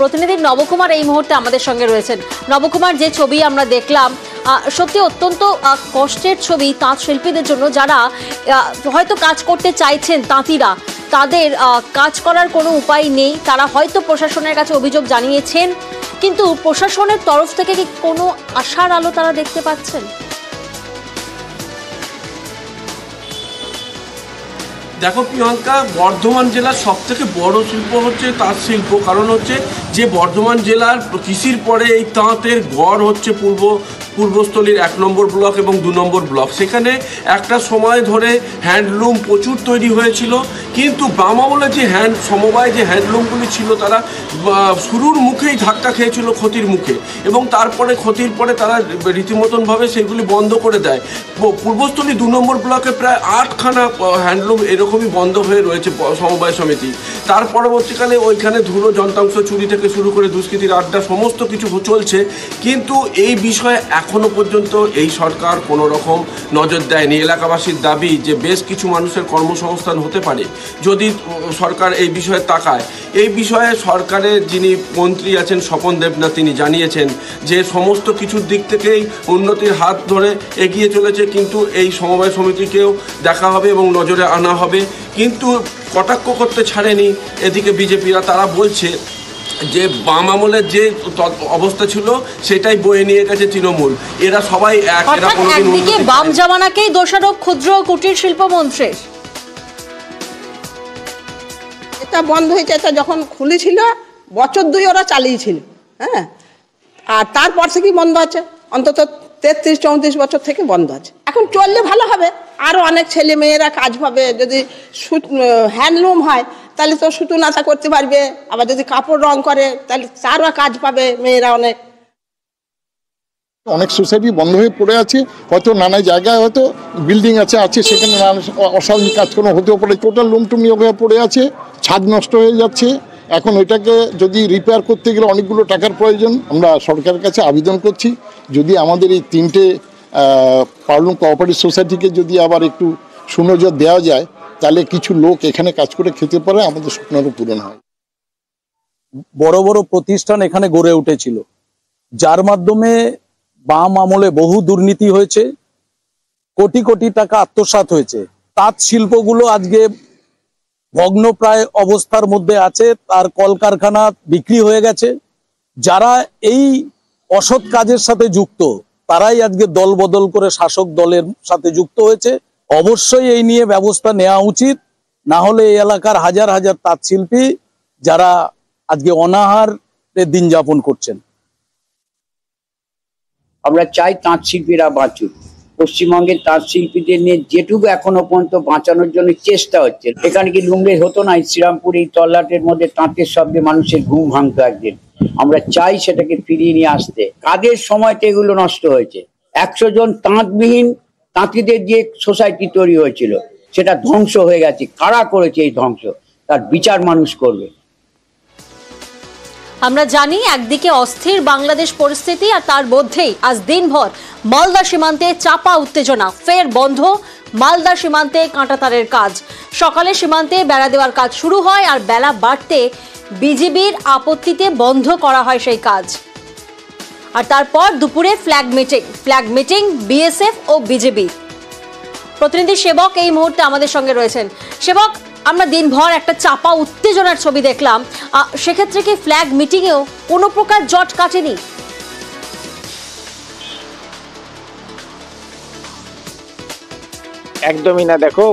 প্রতিনিধি নবকুমার এই মুহূর্তে আমাদের সঙ্গে রয়েছেন। নবকুমার, যে ছবি আমরা দেখলাম, সত্যি অত্যন্ত কষ্টের ছবি তাঁত শিল্পীদের জন্য, যারা হয়তো কাজ করতে চাইছেন, তাঁতিরা, তাদের কাজ করার কোনো উপায় নেই। তারা হয়তো প্রশাসনের কাছে অভিযোগ জানিয়েছেন, কিন্তু প্রশাসনের তরফ থেকে কি কোনো আশার আলো তারা দেখতে পাচ্ছেন? দেখো প্রিয়াঙ্কা, বর্ধমান জেলার সবথেকে বড় শিল্প হচ্ছে তাঁত শিল্প। কারণ হচ্ছে যে বর্ধমান জেলার কৃষির পরে এই তাঁতের গড় হচ্ছে পূর্বস্থলীর 1 নম্বর ব্লক এবং 2 নম্বর ব্লক। সেখানে একটা সময় ধরে হ্যান্ডলুম প্রচুর তৈরি হয়েছিল, কিন্তু বাম আমলে যে সমবায় যে হ্যান্ডলুমগুলি ছিল, তারা শুরুর মুখেই ধাক্কা খেয়েছিল ক্ষতির মুখে, এবং তারপরে ক্ষতির পরে তারা রীতিমতনভাবে সেগুলি বন্ধ করে দেয়। পূর্বস্থলী 2 নম্বর ব্লকে প্রায় 8খানা হ্যান্ডলুম এরকমই বন্ধ হয়ে রয়েছে সমবায় সমিতি। তার পরবর্তীকালে ওইখানে ধুলো যন্ত্রাংশ চুরি থেকে শুরু করে দুষ্কৃতির আড্ডা সমস্ত কিছু চলছে, কিন্তু এই বিষয়ে এখনো পর্যন্ত এই সরকার কোনো রকম নজর দেয়নি। এলাকাবাসীর দাবি যে বেশ কিছু মানুষের কর্মসংস্থান হতে পারে যদি সরকার এই বিষয়ে তাকায়। এই বিষয়ে সরকারের যিনি মন্ত্রী আছেন স্বপন দেবনাথ, তিনি জানিয়েছেন যে সমস্ত কিছুর দিক থেকেই উন্নতির হাত ধরে এগিয়ে চলেছে, কিন্তু এই সমবায় সমিতিকেও দেখা হবে এবং নজরে আনা হবে। কিন্তু কটাক্ষ করতে ছাড়েনি এদিকে বিজেপিরা, তারা বলছে যে বাম আমলের যে অবস্থা ছিল সেটাই বয়ে নিয়ে গেছে তৃণমূল, এরা সবাই একদিকে বাম জামানাকেই দোষারোপ ক্ষুদ্র ও কুটির শিল্প মন্ত্রীর। এটা বন্ধ হয়েছে, এটা যখন খুলেছিল বছর 2 ওরা চালিয়েছিল, হ্যাঁ, আর তারপর থেকেই বন্ধ আছে, অন্তত 33-34 বছর থেকে বন্ধ আছে। এখন চললে ভালো হবে, আরও অনেক ছেলে মেয়েরা কাজ পাবে। যদি হ্যান্ডলুম হয় তাহলে তো সুতো নাতা করতে পারবে, আবার যদি কাপড় রং করে তাহলে তারও কাজ পাবে মেয়েরা। অনেক সোসাইটি বন্ধ হয়ে পড়ে আছে, হয়তো নানা জায়গায় হয়তো বিল্ডিং আছে সেখানে নানা অস্বাভাবিক কাজকর্ম হতেও পারে। টোটাল লুমটুম হয়ে পড়ে আছে, ছাদ নষ্ট হয়ে যাচ্ছে। এখন এটাকে যদি রিপেয়ার করতে গেলে অনেকগুলো টাকার প্রয়োজন। আমরা সরকারের কাছে আবেদন করছি, যদি আমাদের এই 3টে পারলুম কোঅপারেটিভ সোসাইটিকে যদি আবার একটু সুনজর দেওয়া যায়, তাহলে কিছু লোক এখানে কাজ করে খেতে পারে, আমাদের স্বপ্নও পূরণ হয়। বড় বড় প্রতিষ্ঠান এখানে গড়ে উঠেছিল, যার মাধ্যমে বাম আমলে বহু দুর্নীতি হয়েছে, কোটি কোটি টাকা আত্মসাৎ হয়েছে। তাঁত শিল্পগুলো আজকে ভগ্নপ্রায় অবস্থার মধ্যে আছে, তার কলকারখানা বিক্রি হয়ে গেছে। যারা এই অসৎ কাজের সাথে যুক্ত তারাই আজকে দল বদল করে শাসক দলের সাথে যুক্ত হয়েছে। অবশ্যই এই নিয়ে ব্যবস্থা নেওয়া উচিত, না হলে এই এলাকার হাজার হাজার তাঁত শিল্পী যারা আজকে অনাহারে দিন যাপন করছেন। আমরা চাই তাঁত শিল্পীরা বাঁচুক। পশ্চিমবঙ্গের তাঁত শিল্পীদের নিয়ে যেটুকু এখনো পর্যন্ত বাঁচানোর জন্য চেষ্টা হচ্ছে। এখানে কি লুঙ্গে হতো না? শ্রীরামপুর এই তল্লাটের মধ্যে তাঁতের শব্দে মানুষের ঘুম ভাঙতো একদিন। আমরা চাই সেটাকে ফিরিয়ে নিয়ে আসতে। কাজের সময়তে এগুলো নষ্ট হয়েছে। 100 জন তাঁতবিহীন তাঁতিদের দিয়ে সোসাইটি তৈরি হয়েছিল, সেটা ধ্বংস হয়ে গেছে। কারা করেছে এই ধ্বংস, তার বিচার মানুষ করবে। আমরা জানি একদিকে অস্থির বাংলাদেশ পরিস্থিতি, আর তার মধ্যেই আজ দিনভর মালদা সীমান্তে চাপা উত্তেজনা। ফের বন্ধ মালদা সীমান্তে কাঁটাতারের কাজ। সকালে সীমান্তে বেড়া দেওয়ার কাজ শুরু হয়, আর বেলা বাড়তে বিজিবির আপত্তিতে বন্ধ করা হয় সেই কাজ। আর তারপর দুপুরে ফ্ল্যাগ মিটিং বিএসএফ ও বিজেপি। প্রতিনিধি সেবক এই মুহূর্তে আমাদের সঙ্গে রয়েছেন। সেবক, আমরা দিনভর একটা চাপা উত্তেজনার ছবি দেখলাম, সেক্ষেত্রে কি ফ্ল্যাগ মিটিংয়েও কোনো প্রকার জট কাটেনি? একদমই না। দেখো,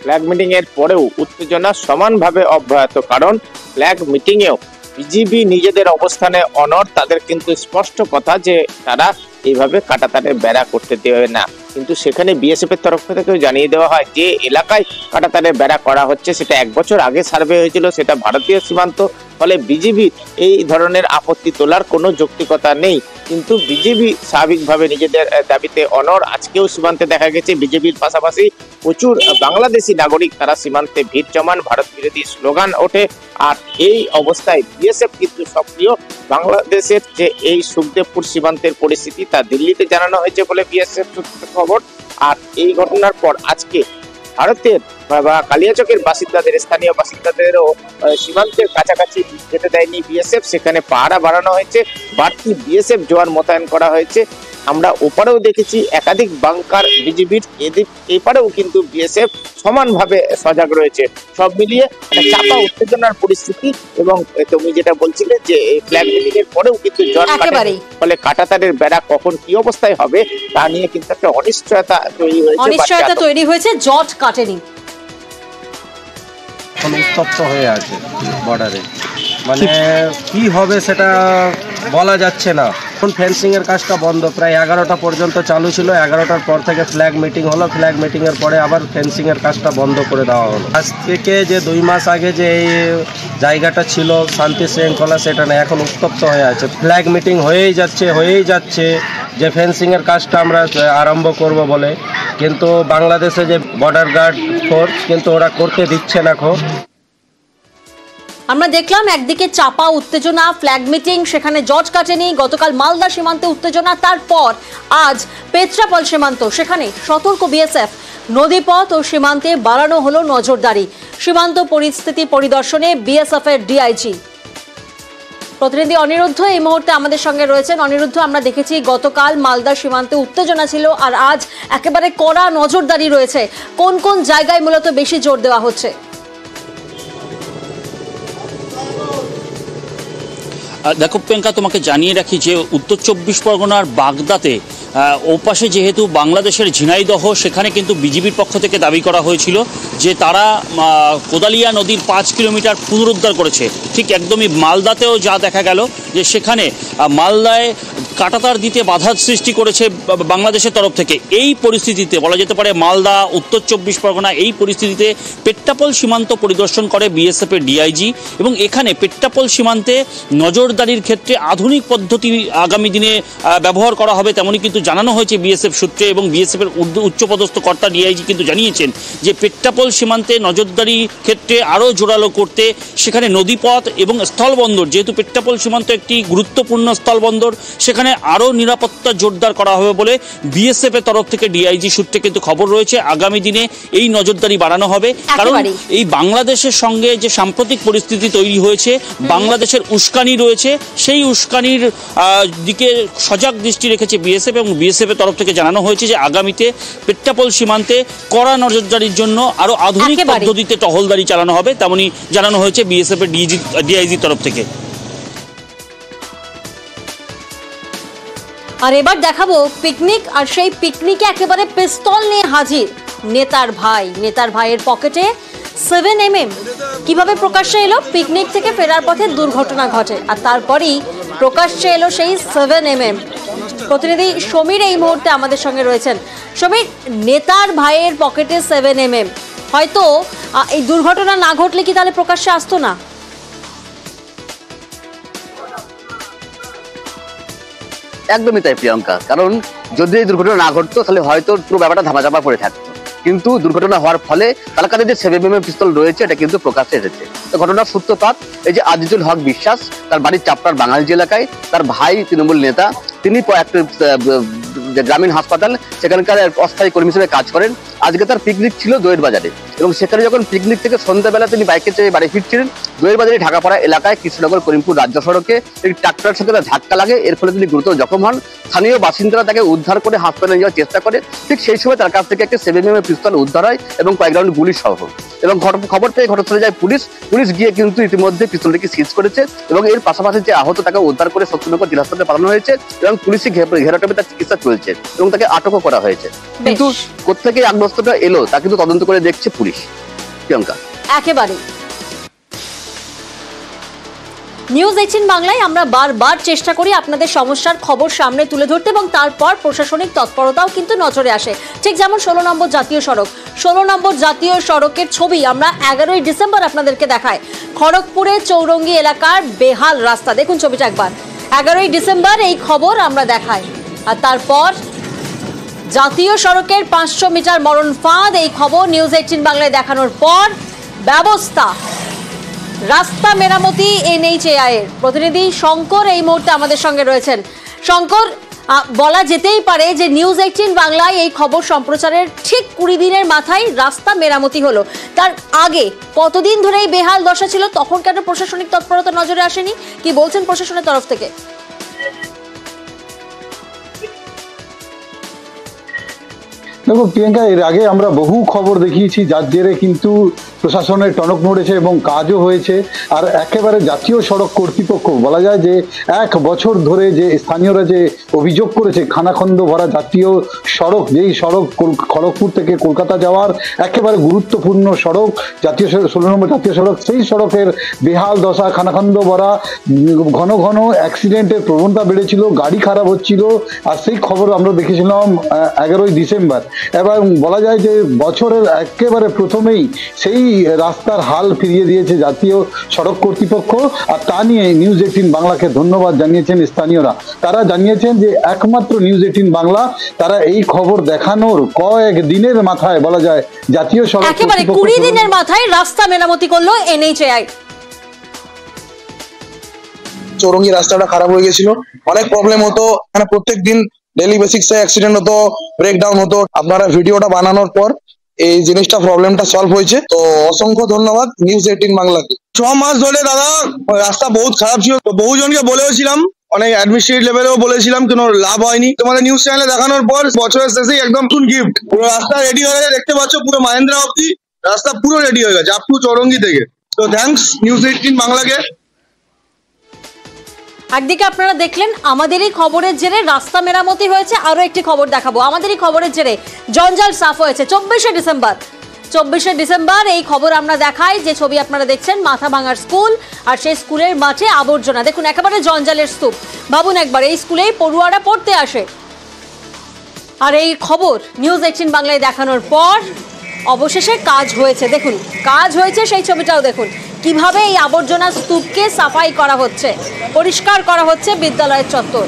ফ্ল্যাগ মিটিং এর পরেও উত্তেজনা সমানভাবে অব্যাহত, কারণ ফ্ল্যাগ মিটিং এও বিজিবি নিজেদের অবস্থানে অনড়। তাদের কিন্তু স্পষ্ট কথা যে তারা এইভাবে কাঁটাতারের বেড়া করতে দেবে না, কিন্তু সেখানে বিএসএফ এর তরফ থেকেও জানিয়ে দেওয়া হয় যে এলাকায় কাঁটাতারের বেড়া করা হচ্ছে সেটা 1 বছর আগে সার্ভে হয়েছিল, সেটা ভারতীয় সীমান্ত। ফলে বিজিবি এই ধরনের আপত্তি তোলার কোনো যৌক্তিকতা নেই। কিন্তু বিজেপি স্বাভাবিকভাবে নিজেদের দাবিতে অনড়। আজকেও সীমান্তে দেখা গেছে বিজেপির পাশাপাশি প্রচুর বাংলাদেশি নাগরিক তারা সীমান্তে ভিড় জমান, ভারত বিরোধী স্লোগান ওঠে। আর এই অবস্থায় বিএসএফ কিন্তু সক্রিয়। বাংলাদেশের যে এই সুখদেবপুর সীমান্তের পরিস্থিতি তা দিল্লিতে জানানো হয়েছে বলে বিএসএফ সূত্রে খবর। আর এই ঘটনার পর আজকে ভারতের বা কালিয়াচকের বাসিন্দাদের, স্থানীয় বাসিন্দাদেরও সীমান্তের কাছাকাছি যেতে দেয়নি বিএসএফ। সেখানে পাহারা বাড়ানো হয়েছে, বাড়তি বিএসএফ জওয়ান মোতায়েন করা হয়েছে। আমরা ওপারেও দেখেছি একাধিক বাংকার বিজিবির, এপারেও কিন্তু বিএসএফ সমানভাবে সজাগ রয়েছে। সব মিলিয়ে একটা চাপা উত্তেজনার পরিস্থিতি। এবং তুমি যেটা বলছিলে যে ফ্ল্যাগ মিটিং এর পরেও কিন্তু জট কাটেনি, ফলে কাঁটাতারের বেড়া কখন কি অবস্থায় হবে তা নিয়ে কিন্তু একটা অনিশ্চয়তা তৈরি হয়েছে, জট কাটেনি। উত্তপ্ত হয়ে আছে বর্ডারে, মানে কি হবে সেটা বলা যাচ্ছে না। এখন ফেন্সিং এর কাজটা বন্ধ, প্রায় 11টা পর্যন্ত চালু ছিল। 11টার পর থেকে ফ্ল্যাগ মিটিং হলো, ফ্ল্যাগ মিটিং এর পরে আবার ফেন্সিং এর কাজটা বন্ধ করে দেওয়া হলো। আজ থেকে যে 2 মাস আগে যে এই জায়গাটা ছিল শান্তি শৃঙ্খলা, সেটা না, এখন উত্তপ্ত হয়ে আছে। ফ্ল্যাগ মিটিং হয়েই যাচ্ছে যে ফেন্সিং এর কাজটা আমরা আরম্ভ করব বলে, কিন্তু বাংলাদেশে যে বর্ডার গার্ড ফোর্স কিন্তু ওরা করতে দিচ্ছে না। আমরা দেখলাম একদিকে চাপা উত্তেজনা, ফ্ল্যাগ মিটিং, সেখানে জট কাটেনি। গতকাল মালদা সীমান্তে উত্তেজনা, তারপর আজ পেত্রাপল সীমান্ত, সেখানে সতর্ক বিএসএফ। নদীপথ ও সীমান্তে বাড়ানো হলো নজরদারি। সীমান্ত পরিস্থিতি পরিদর্শনে বিএসএফ এর ডিআইজি। প্রতিনিধি অনিরুদ্ধ এই মুহূর্তে আমাদের সঙ্গে রয়েছেন। অনিরুদ্ধ, আমরা দেখেছি গতকাল মালদা সীমান্তে উত্তেজনা ছিল, আর আজ একেবারে কড়া নজরদারি রয়েছে। কোন কোন জায়গায় মূলত বেশি জোর দেওয়া হচ্ছে? দেখো প্রিয়াঙ্কা, তোমাকে জানিয়ে রাখি যে উত্তর 24 পরগনার বাগদাতে ওপাশে যেহেতু বাংলাদেশের ঝিনাইদহ, সেখানে কিন্তু বিজিবির পক্ষ থেকে দাবি করা হয়েছিল যে তারা কোদালিয়া নদীর 5 কিলোমিটার পুনরুদ্ধার করেছে। ঠিক একদমই মালদাতেও যা দেখা গেল যে সেখানে মালদায় কাঁটাতার দিতে বাধার সৃষ্টি করেছে বাংলাদেশের তরফ থেকে। এই পরিস্থিতিতে বলা যেতে পারে মালদা, উত্তর 24 পরগনা, এই পরিস্থিতিতে পেট্টাপোল সীমান্ত পরিদর্শন করে বিএসএফের ডিআইজি, এবং এখানে পেট্টাপোল সীমান্তে নজরদারির ক্ষেত্রে আধুনিক পদ্ধতি আগামী দিনে ব্যবহার করা হবে, তেমনই কিন্তু জানানো হয়েছে বিএসএফ সূত্রে। এবং বিএসএফের উচ্চপদস্থ কর্তা ডিআইজি কিন্তু জানিয়েছেন যে পেট্টাপোল সীমান্তে নজরদারি ক্ষেত্রে আরও জোরালো করতে সেখানে নদীপথ এবং স্থলবন্দর, যেহেতু পেট্টাপোল সীমান্ত একটি গুরুত্বপূর্ণ স্থলবন্দর, সেখানে আরও নিরাপত্তা জোরদার করা হবে বলে বিএসএফ এর তরফ থেকে ডিআইজি সূত্রে কিন্তু খবর রয়েছে। আগামী দিনে এই নজরদারি বাড়ানো হবে, কারণ এই বাংলাদেশের সঙ্গে যে সাম্প্রতিক পরিস্থিতি তৈরি হয়েছে, বাংলাদেশের উস্কানি রয়েছে, সেই উস্কানির দিকে সজাগ দৃষ্টি রেখেছে বিএসএফ, এবং বিএসএফ এর তরফ থেকে জানানো হয়েছে যে আগামীতে পেট্টাপোল সীমান্তে কড়া নজরদারির জন্য আরো আধুনিক পদ্ধতিতে টহলদারি চালানো হবে, তেমনই জানানো হয়েছে বিএসএফ এর ডিআইজির তরফ থেকে। আর এবার দেখাবো পিকনিক, আর সেই পিকনিকে একেবারে পিস্তল নিয়ে হাজির নেতার ভাই। নেতার ভাইয়ের পকেটে 7mm। কিভাবে প্রকাশ্যে এলো? পিকনিক থেকে ফেরার পথে দুর্ঘটনা ঘটে, আর তারপরেই প্রকাশ্যে এলো সেই 7mm। প্রতিনিধি সমীর এই মুহূর্তে আমাদের সঙ্গে রয়েছেন। সমীর, নেতার ভাইয়ের পকেটে 7mm, হয়তো এই দুর্ঘটনা না ঘটলে কি তাহলে প্রকাশ্যে আসতো না? একদমই তাই প্রিয়াঙ্কা, কারণ যদি এই দুর্ঘটনা না ঘটতো তাহলে হয়তো পুরো ব্যাপারটা ধামাচাপা পড়ে থাকতো, কিন্তু দুর্ঘটনা হওয়ার ফলে তার কাছে যে 7mm পিস্তল রয়েছে এটা কিন্তু প্রকাশ্যে এসেছে। তো ঘটনার সূত্রপাত এই যে আজিজুল হক বিশ্বাস, তার বাড়ির চাপড়ার বাঙালি এলাকায়, তার ভাই তৃণমূল নেতা, তিনি গ্রামীণ হাসপাতাল সেখানকার অস্থায়ী কর্মী হিসেবে কাজ করেন। আজকে তার পিকনিক ছিল দইয়ের বাজারে, এবং সেখানে যখন পিকনিক থেকে সন্ধ্যাবেলা তিনি বাইকে চেয়ে বাড়ি ফিরছিলেন, দইয়ের বাজারে ঢাকাপাড়া এলাকায় কৃষ্ণনগর করিমপুর রাজ্য সড়কে একটি ট্রাক্টরের সাথে তার ধাক্কা লাগে। এর ফলে তিনি গুরুতর জখম হন। স্থানীয় বাসিন্দারা তাকে উদ্ধার করে হাসপাতালে যাওয়ার চেষ্টা করে। ঠিক সেই সময় তার কাছ থেকে একটা 7mm পিস্তল উদ্ধার হয় এবং কয়েক রাউন্ড গুলি সহ। এবং খবর পেয়ে ঘটনাস্থলে যায় পুলিশ গিয়ে কিন্তু ইতিমধ্যে পিস্তলটিকে সিজ করেছে, এবং এর পাশাপাশি যে আহত তাকে উদ্ধার করে শক্তিনগর জেলা হাসপাতালে পাঠানো হয়েছে, এবং পুলিশি ঘেরাটোপে তার চিকিৎসা চলছে এবং তাকে আটকও করা হয়েছে। কিন্তু কোত্থেকে আগ্রস্তটা এলো তা কিন্তু তদন্ত করে দেখছে পুলিশ। প্রিয়াঙ্কা, একেবারে নিউজ 18 বাংলায় আমরা বারবার চেষ্টা করি আপনাদের সমস্যার খবর সামনে তুলে ধরতে, এবং তারপর প্রশাসনিক তৎপরতাও কিন্তু নজরে আসে। ঠিক যেমন 16 নম্বর জাতীয় সড়ক, 16 নম্বর জাতীয় সড়কের ছবি আমরা 11ই ডিসেম্বর আপনাদেরকে দেখাই। খড়গপুরের চৌরঙ্গি এলাকার বেহাল রাস্তা, দেখুন ছবিটা একবার। 11ই ডিসেম্বর এই খবর আমরা দেখাই, আর তারপর জাতীয় সড়কের 500 মিটার মরণ ফাঁদ, এই খবর নিউজ 18 বাংলায় দেখানোর পর ব্যবস্থা, রাস্তা মেরামতি NHAI এর প্রতিনিধি শঙ্কর এই মুহূর্তে আমাদের সঙ্গে রয়েছেন। শঙ্কর, বলা যেতেই পারে যে নিউজ 18 বাংলায় এই খবর সম্প্রচারের ঠিক 20 দিনের মাথায় রাস্তা মেরামতি হলো। তার আগে কতদিন ধরে এই বেহাল দশা ছিল? তখন কেন প্রশাসনিক তৎপরতা নজরে আসেনি? কি বলছেন প্রশাসনের তরফ থেকে? দেখো প্রিয়াঙ্কা, এর আগে আমরা বহু খবর দেখিয়েছি যার জেরে কিন্তু প্রশাসনের টনক নড়েছে এবং কাজও হয়েছে। আর একেবারে জাতীয় সড়ক কর্তৃপক্ষ বলা যায় যে 1 বছর ধরে যে স্থানীয়রা যে অভিযোগ করেছে খানাখন্দ ভরা জাতীয় সড়ক, যেই সড়ক খড়গপুর থেকে কলকাতা যাওয়ার একেবারে গুরুত্বপূর্ণ সড়ক, জাতীয় 16 নম্বর জাতীয় সড়ক, সেই সড়কের বেহাল দশা, খানাখন্দ ভরা, ঘন ঘন অ্যাক্সিডেন্টের প্রবণতা বেড়েছিল, গাড়ি খারাপ হচ্ছিল। আর সেই খবর আমরা দেখেছিলাম 11ই ডিসেম্বর। এবং বলা যায় যে বছরের একেবারে প্রথমেই সেই রাস্তার হাল ফিরিয়ে দিয়েছে জাতীয় সড়ক কর্তৃপক্ষ। আর তা নিয়ে নিউজ 18 বাংলাকে ধন্যবাদ জানিয়েছেন স্থানীয়রা। তারা জানিয়েছেন যে একমাত্র নিউজ 18 বাংলা তারা এই খবর দেখানোর কয়েক দিনের মাথায় বলা যায় জাতীয় সড়ক একেবারে 20 দিনের মাথায় রাস্তা মেরামতি করলো NHAI। চৌরঙ্গি রাস্তাটা খারাপ হয়ে গেছিল, অনেক প্রবলেম হতো, মানে প্রত্যেক দিন ডেইলি বেসিক্সে অ্যাক্সিডেন্ট হতো, ব্রেকডাউন হতো। আপনারা ভিডিওটা বানানোর পর এই জিনিসটা প্রবলেমটা সলভ হয়েছে। তো অসংখ্য ধন্যবাদ নিউজ 18 বাংলাকে। 6 মাস ধরে দাদা রাস্তা বহুত খারাপ ছিল, তো বহুজনকে বলেওছিলাম, অনেক অ্যাডমিনিস্ট্রেটিভ লেভেলেও বলেছিলাম, কোনো লাভ হয়নি। তোমাদের নিউজ চ্যানেলে দেখানোর পর বছরের শেষেই একদম নতুন গিফট, পুরো রাস্তা রেডি হয়ে গেছে, দেখতে পাচ্ছ পুরো মাহেন্দ্রা অব্দি রাস্তা পুরো রেডি হয়ে গেছে, আপ টু চৌরঙ্গি থেকে। তো থ্যাঙ্কস নিউজ 18 বাংলাকে। একদিকে আপনারা দেখলেন আমাদেরই খবরের জেরে রাস্তা মেরামতি হয়েছে, আরো একটি খবর দেখাবো। আমাদেরই খবরের জেরে জঞ্জাল সাফ হয়েছে 24শে ডিসেম্বর এই খবর আমরা দেখাই। যে ছবি আপনারা দেখছেন মাথাভাঙার স্কুল, আর সেই স্কুলের মাঠে আবর্জনা, দেখুন একেবারে জঞ্জালের স্তূপ। ভাবুন একবার, এই স্কুলেই পড়ুয়ারা পড়তে আসে, আর এই খবর নিউজ 18 বাংলায় দেখানোর পর অবশেষে কাজ হয়েছে। দেখুন কাজ হয়েছে, সেই ছবিটাও দেখুন কিভাবে এই আবর্জনা স্তূপকে সাফাই করা হচ্ছে, পরিষ্কার করা হচ্ছে বিদ্যালয়ের চত্বর।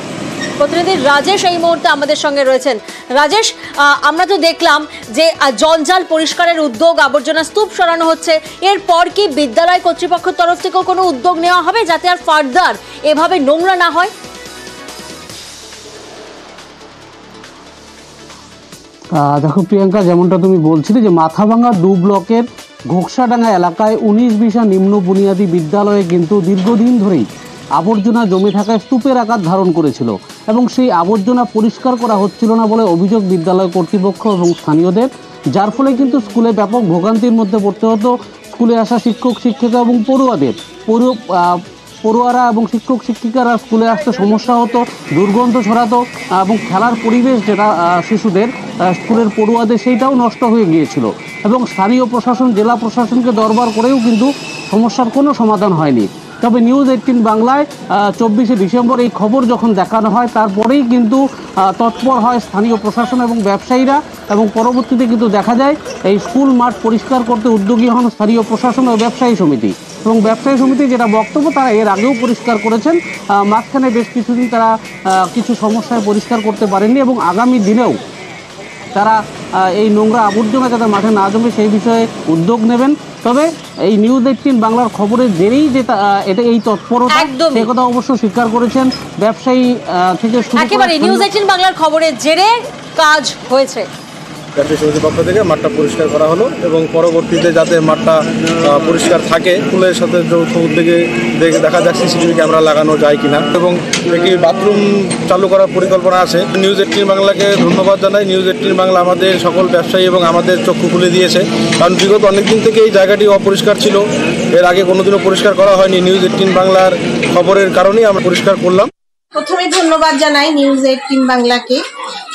প্রতিনিধি রাজেশ এই মুহূর্তে আমাদের সঙ্গে রয়েছেন। রাজেশ, আমরা তো দেখলাম যে জঞ্জাল পরিষ্কারের উদ্যোগ, আবর্জনা স্তূপ সরানো হচ্ছে, এরপর কি বিদ্যালয় কর্তৃপক্ষের তরফ থেকেও কোনো উদ্যোগ নেওয়া হবে যাতে আর ফার্দার এভাবে নোংরা না হয়? দেখো প্রিয়াঙ্কা, যেমনটা তুমি বলছিলে যে মাথাভাঙা 2 ব্লকের ঘোকসাডাঙ্গা এলাকায় 19 বিশা নিম্ন বুনিয়াদী বিদ্যালয়ে কিন্তু দীর্ঘদিন ধরেই আবর্জনা জমে থাকায় স্তূপের আকার ধারণ করেছিল এবং সেই আবর্জনা পরিষ্কার করা হচ্ছিল না বলে অভিযোগ বিদ্যালয় কর্তৃপক্ষ এবং স্থানীয়দের, যার ফলে কিন্তু স্কুলে ব্যাপক ভোগান্তির মধ্যে পড়তে হতো স্কুলে আসা শিক্ষক শিক্ষিকা এবং পড়ুয়াদের। পড়ুয়ারা এবং শিক্ষক শিক্ষিকারা স্কুলে আসতে সমস্যা হতো, দুর্গন্ধ ছড়াতো এবং খেলার পরিবেশ যেটা শিশুদের স্কুলের পড়ুয়াদের সেইটাও নষ্ট হয়ে গিয়েছিল এবং স্থানীয় প্রশাসন, জেলা প্রশাসনকে দরবার করেও কিন্তু সমস্যার কোনো সমাধান হয়নি। তবে নিউজ 18 বাংলায় 24শে ডিসেম্বর এই খবর যখন দেখানো হয় তারপরেই কিন্তু তৎপর হয় স্থানীয় প্রশাসন এবং ব্যবসায়ীরা, এবং পরবর্তীতে কিন্তু দেখা যায় এই স্কুল মাঠ পরিষ্কার করতে উদ্যোগী হন স্থানীয় প্রশাসন ও ব্যবসায়ী সমিতি। এবং ব্যবসায়ী সমিতি যেটা বক্তব্য, তারা এর আগেও পরিষ্কার করেছেন, মাঝখানে বেশ কিছুদিন তারা কিছু সমস্যায় পরিষ্কার করতে পারেননি এবং আগামী দিনেও তারা এই নোংরা আবর্জনা যাতে মাঠে না জমে সেই বিষয়ে উদ্যোগ নেবেন। তবে এই নিউজ 18 বাংলার খবরের জেরেই যে এটা এই তৎপরতা, সে কথা অবশ্য স্বীকার করেছেন ব্যবসায়ী থেকে শুরু করে। একেবারে নিউজ 18 বাংলার খবরের জেরে কাজ হয়েছে। ব্যবসায়ী সমিতির পক্ষ থেকে মাঠটা পরিষ্কার করা হলো এবং পরবর্তীতে যাতে মাঠটা পরিষ্কার থাকে স্কুলের সাথে যৌথ উদ্যোগে দেখা যাক সিসিটিভি ক্যামেরা লাগানো যায় কিনা এবং একটি বাথরুম চালু করার পরিকল্পনা আছে। নিউজ 18 বাংলাকে ধন্যবাদ জানাই। নিউজ 18 বাংলা আমাদের সকল ব্যবসায়ী এবং আমাদের চক্ষু খুলে দিয়েছে, কারণ বিগত অনেকদিন থেকে এই জায়গাটি অপরিষ্কার ছিল, এর আগে কোনোদিনও পরিষ্কার করা হয়নি। নিউজ 18 বাংলার খবরের কারণেই আমরা পরিষ্কার করলাম। প্রথমে ধন্যবাদ জানাই নিউজ 18 বাংলাকে।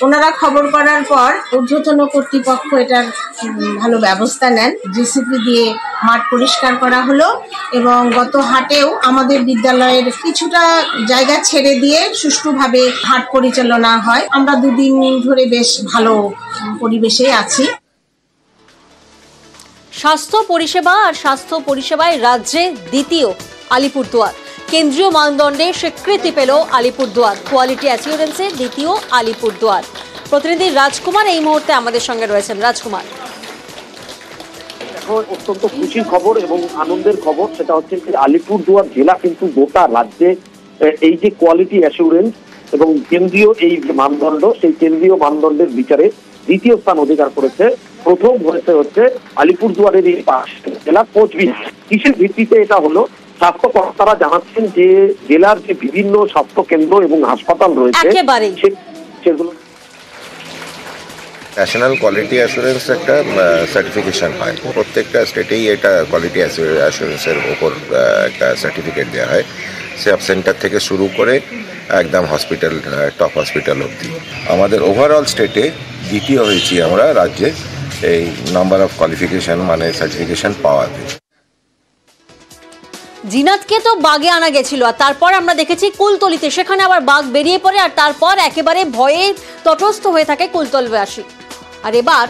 ওনারা খবর করার পর ঊর্ধ্বতন কর্তৃপক্ষ এটার ভালো ব্যবস্থা নেন, জিসিপি দিয়ে মাঠ পরিষ্কার করা হলো এবং গত হাটেও আমাদের বিদ্যালয়ের কিছুটা জায়গা ছেড়ে দিয়ে সুষ্ঠুভাবে হাট পরিচালনা হয়। আমরা 2 দিন ধরে বেশ ভালো পরিবেশে আছি। স্বাস্থ্য পরিষেবা আর স্বাস্থ্য পরিষেবায় রাজ্যে দ্বিতীয় আলিপুরদুয়ার। কেন্দ্রীয় মানদণ্ডে স্বীকৃতি পেল আলিপুরদুয়ার, কোয়ালিটি অ্যাসিওরেন্সে দ্বিতীয় আলিপুরদুয়ার। প্রতিনিধি রাজকুমার এই মুহূর্তে আমাদের সঙ্গে রয়েছেন। রাজকুমার, এখন অত্যন্ত খুশির খবর এবং আনন্দের খবর, সেটা হচ্ছে যে আলিপুরদুয়ার জেলা কিন্তু গোটা রাজ্যে এই যে কোয়ালিটি অ্যাসিওরেন্স এবং কেন্দ্রীয় এই মানদণ্ড, সেই কেন্দ্রীয় মানদণ্ডের বিচারে দ্বিতীয় স্থান অধিকার করেছে। প্রথম হচ্ছে আলিপুরদুয়ারের এই পাশ জেলা কোচবিহার। কিসের ভিত্তিতে এটা হলো? স্বাস্থ্য কর্তারা জানাচ্ছেন যে জেলার যে বিভিন্ন স্বাস্থ্য কেন্দ্র এবং হাসপাতাল রয়েছে সেগুলো ন্যাশনাল কোয়ালিটি অ্যাসুরেন্স একটা সার্টিফিকেশন হয়, প্রত্যেকটা স্টেটেই এটা কোয়ালিটি অ্যাসুরেন্সের ওপর একটা সার্টিফিকেট দেওয়া হয়, সাব সেন্টার থেকে শুরু করে একদম হসপিটাল, টপ হসপিটাল অবধি। আমাদের ওভারঅল স্টেটে দ্বিতীয় হয়েছি আমরা রাজ্যে এই নাম্বার অফ কোয়ালিফিকেশন মানে সার্টিফিকেশন পাওয়াতে। জিনাতকে তো বাগে আনা গেছিল, আর তারপর আমরা দেখেছি কুলতলিতে, সেখানে আবার বাঘ বেরিয়ে পড়ে আর তারপর একেবারে ভয়ে তটস্থ হয়ে থাকে কুলতলবাসী। আর এবার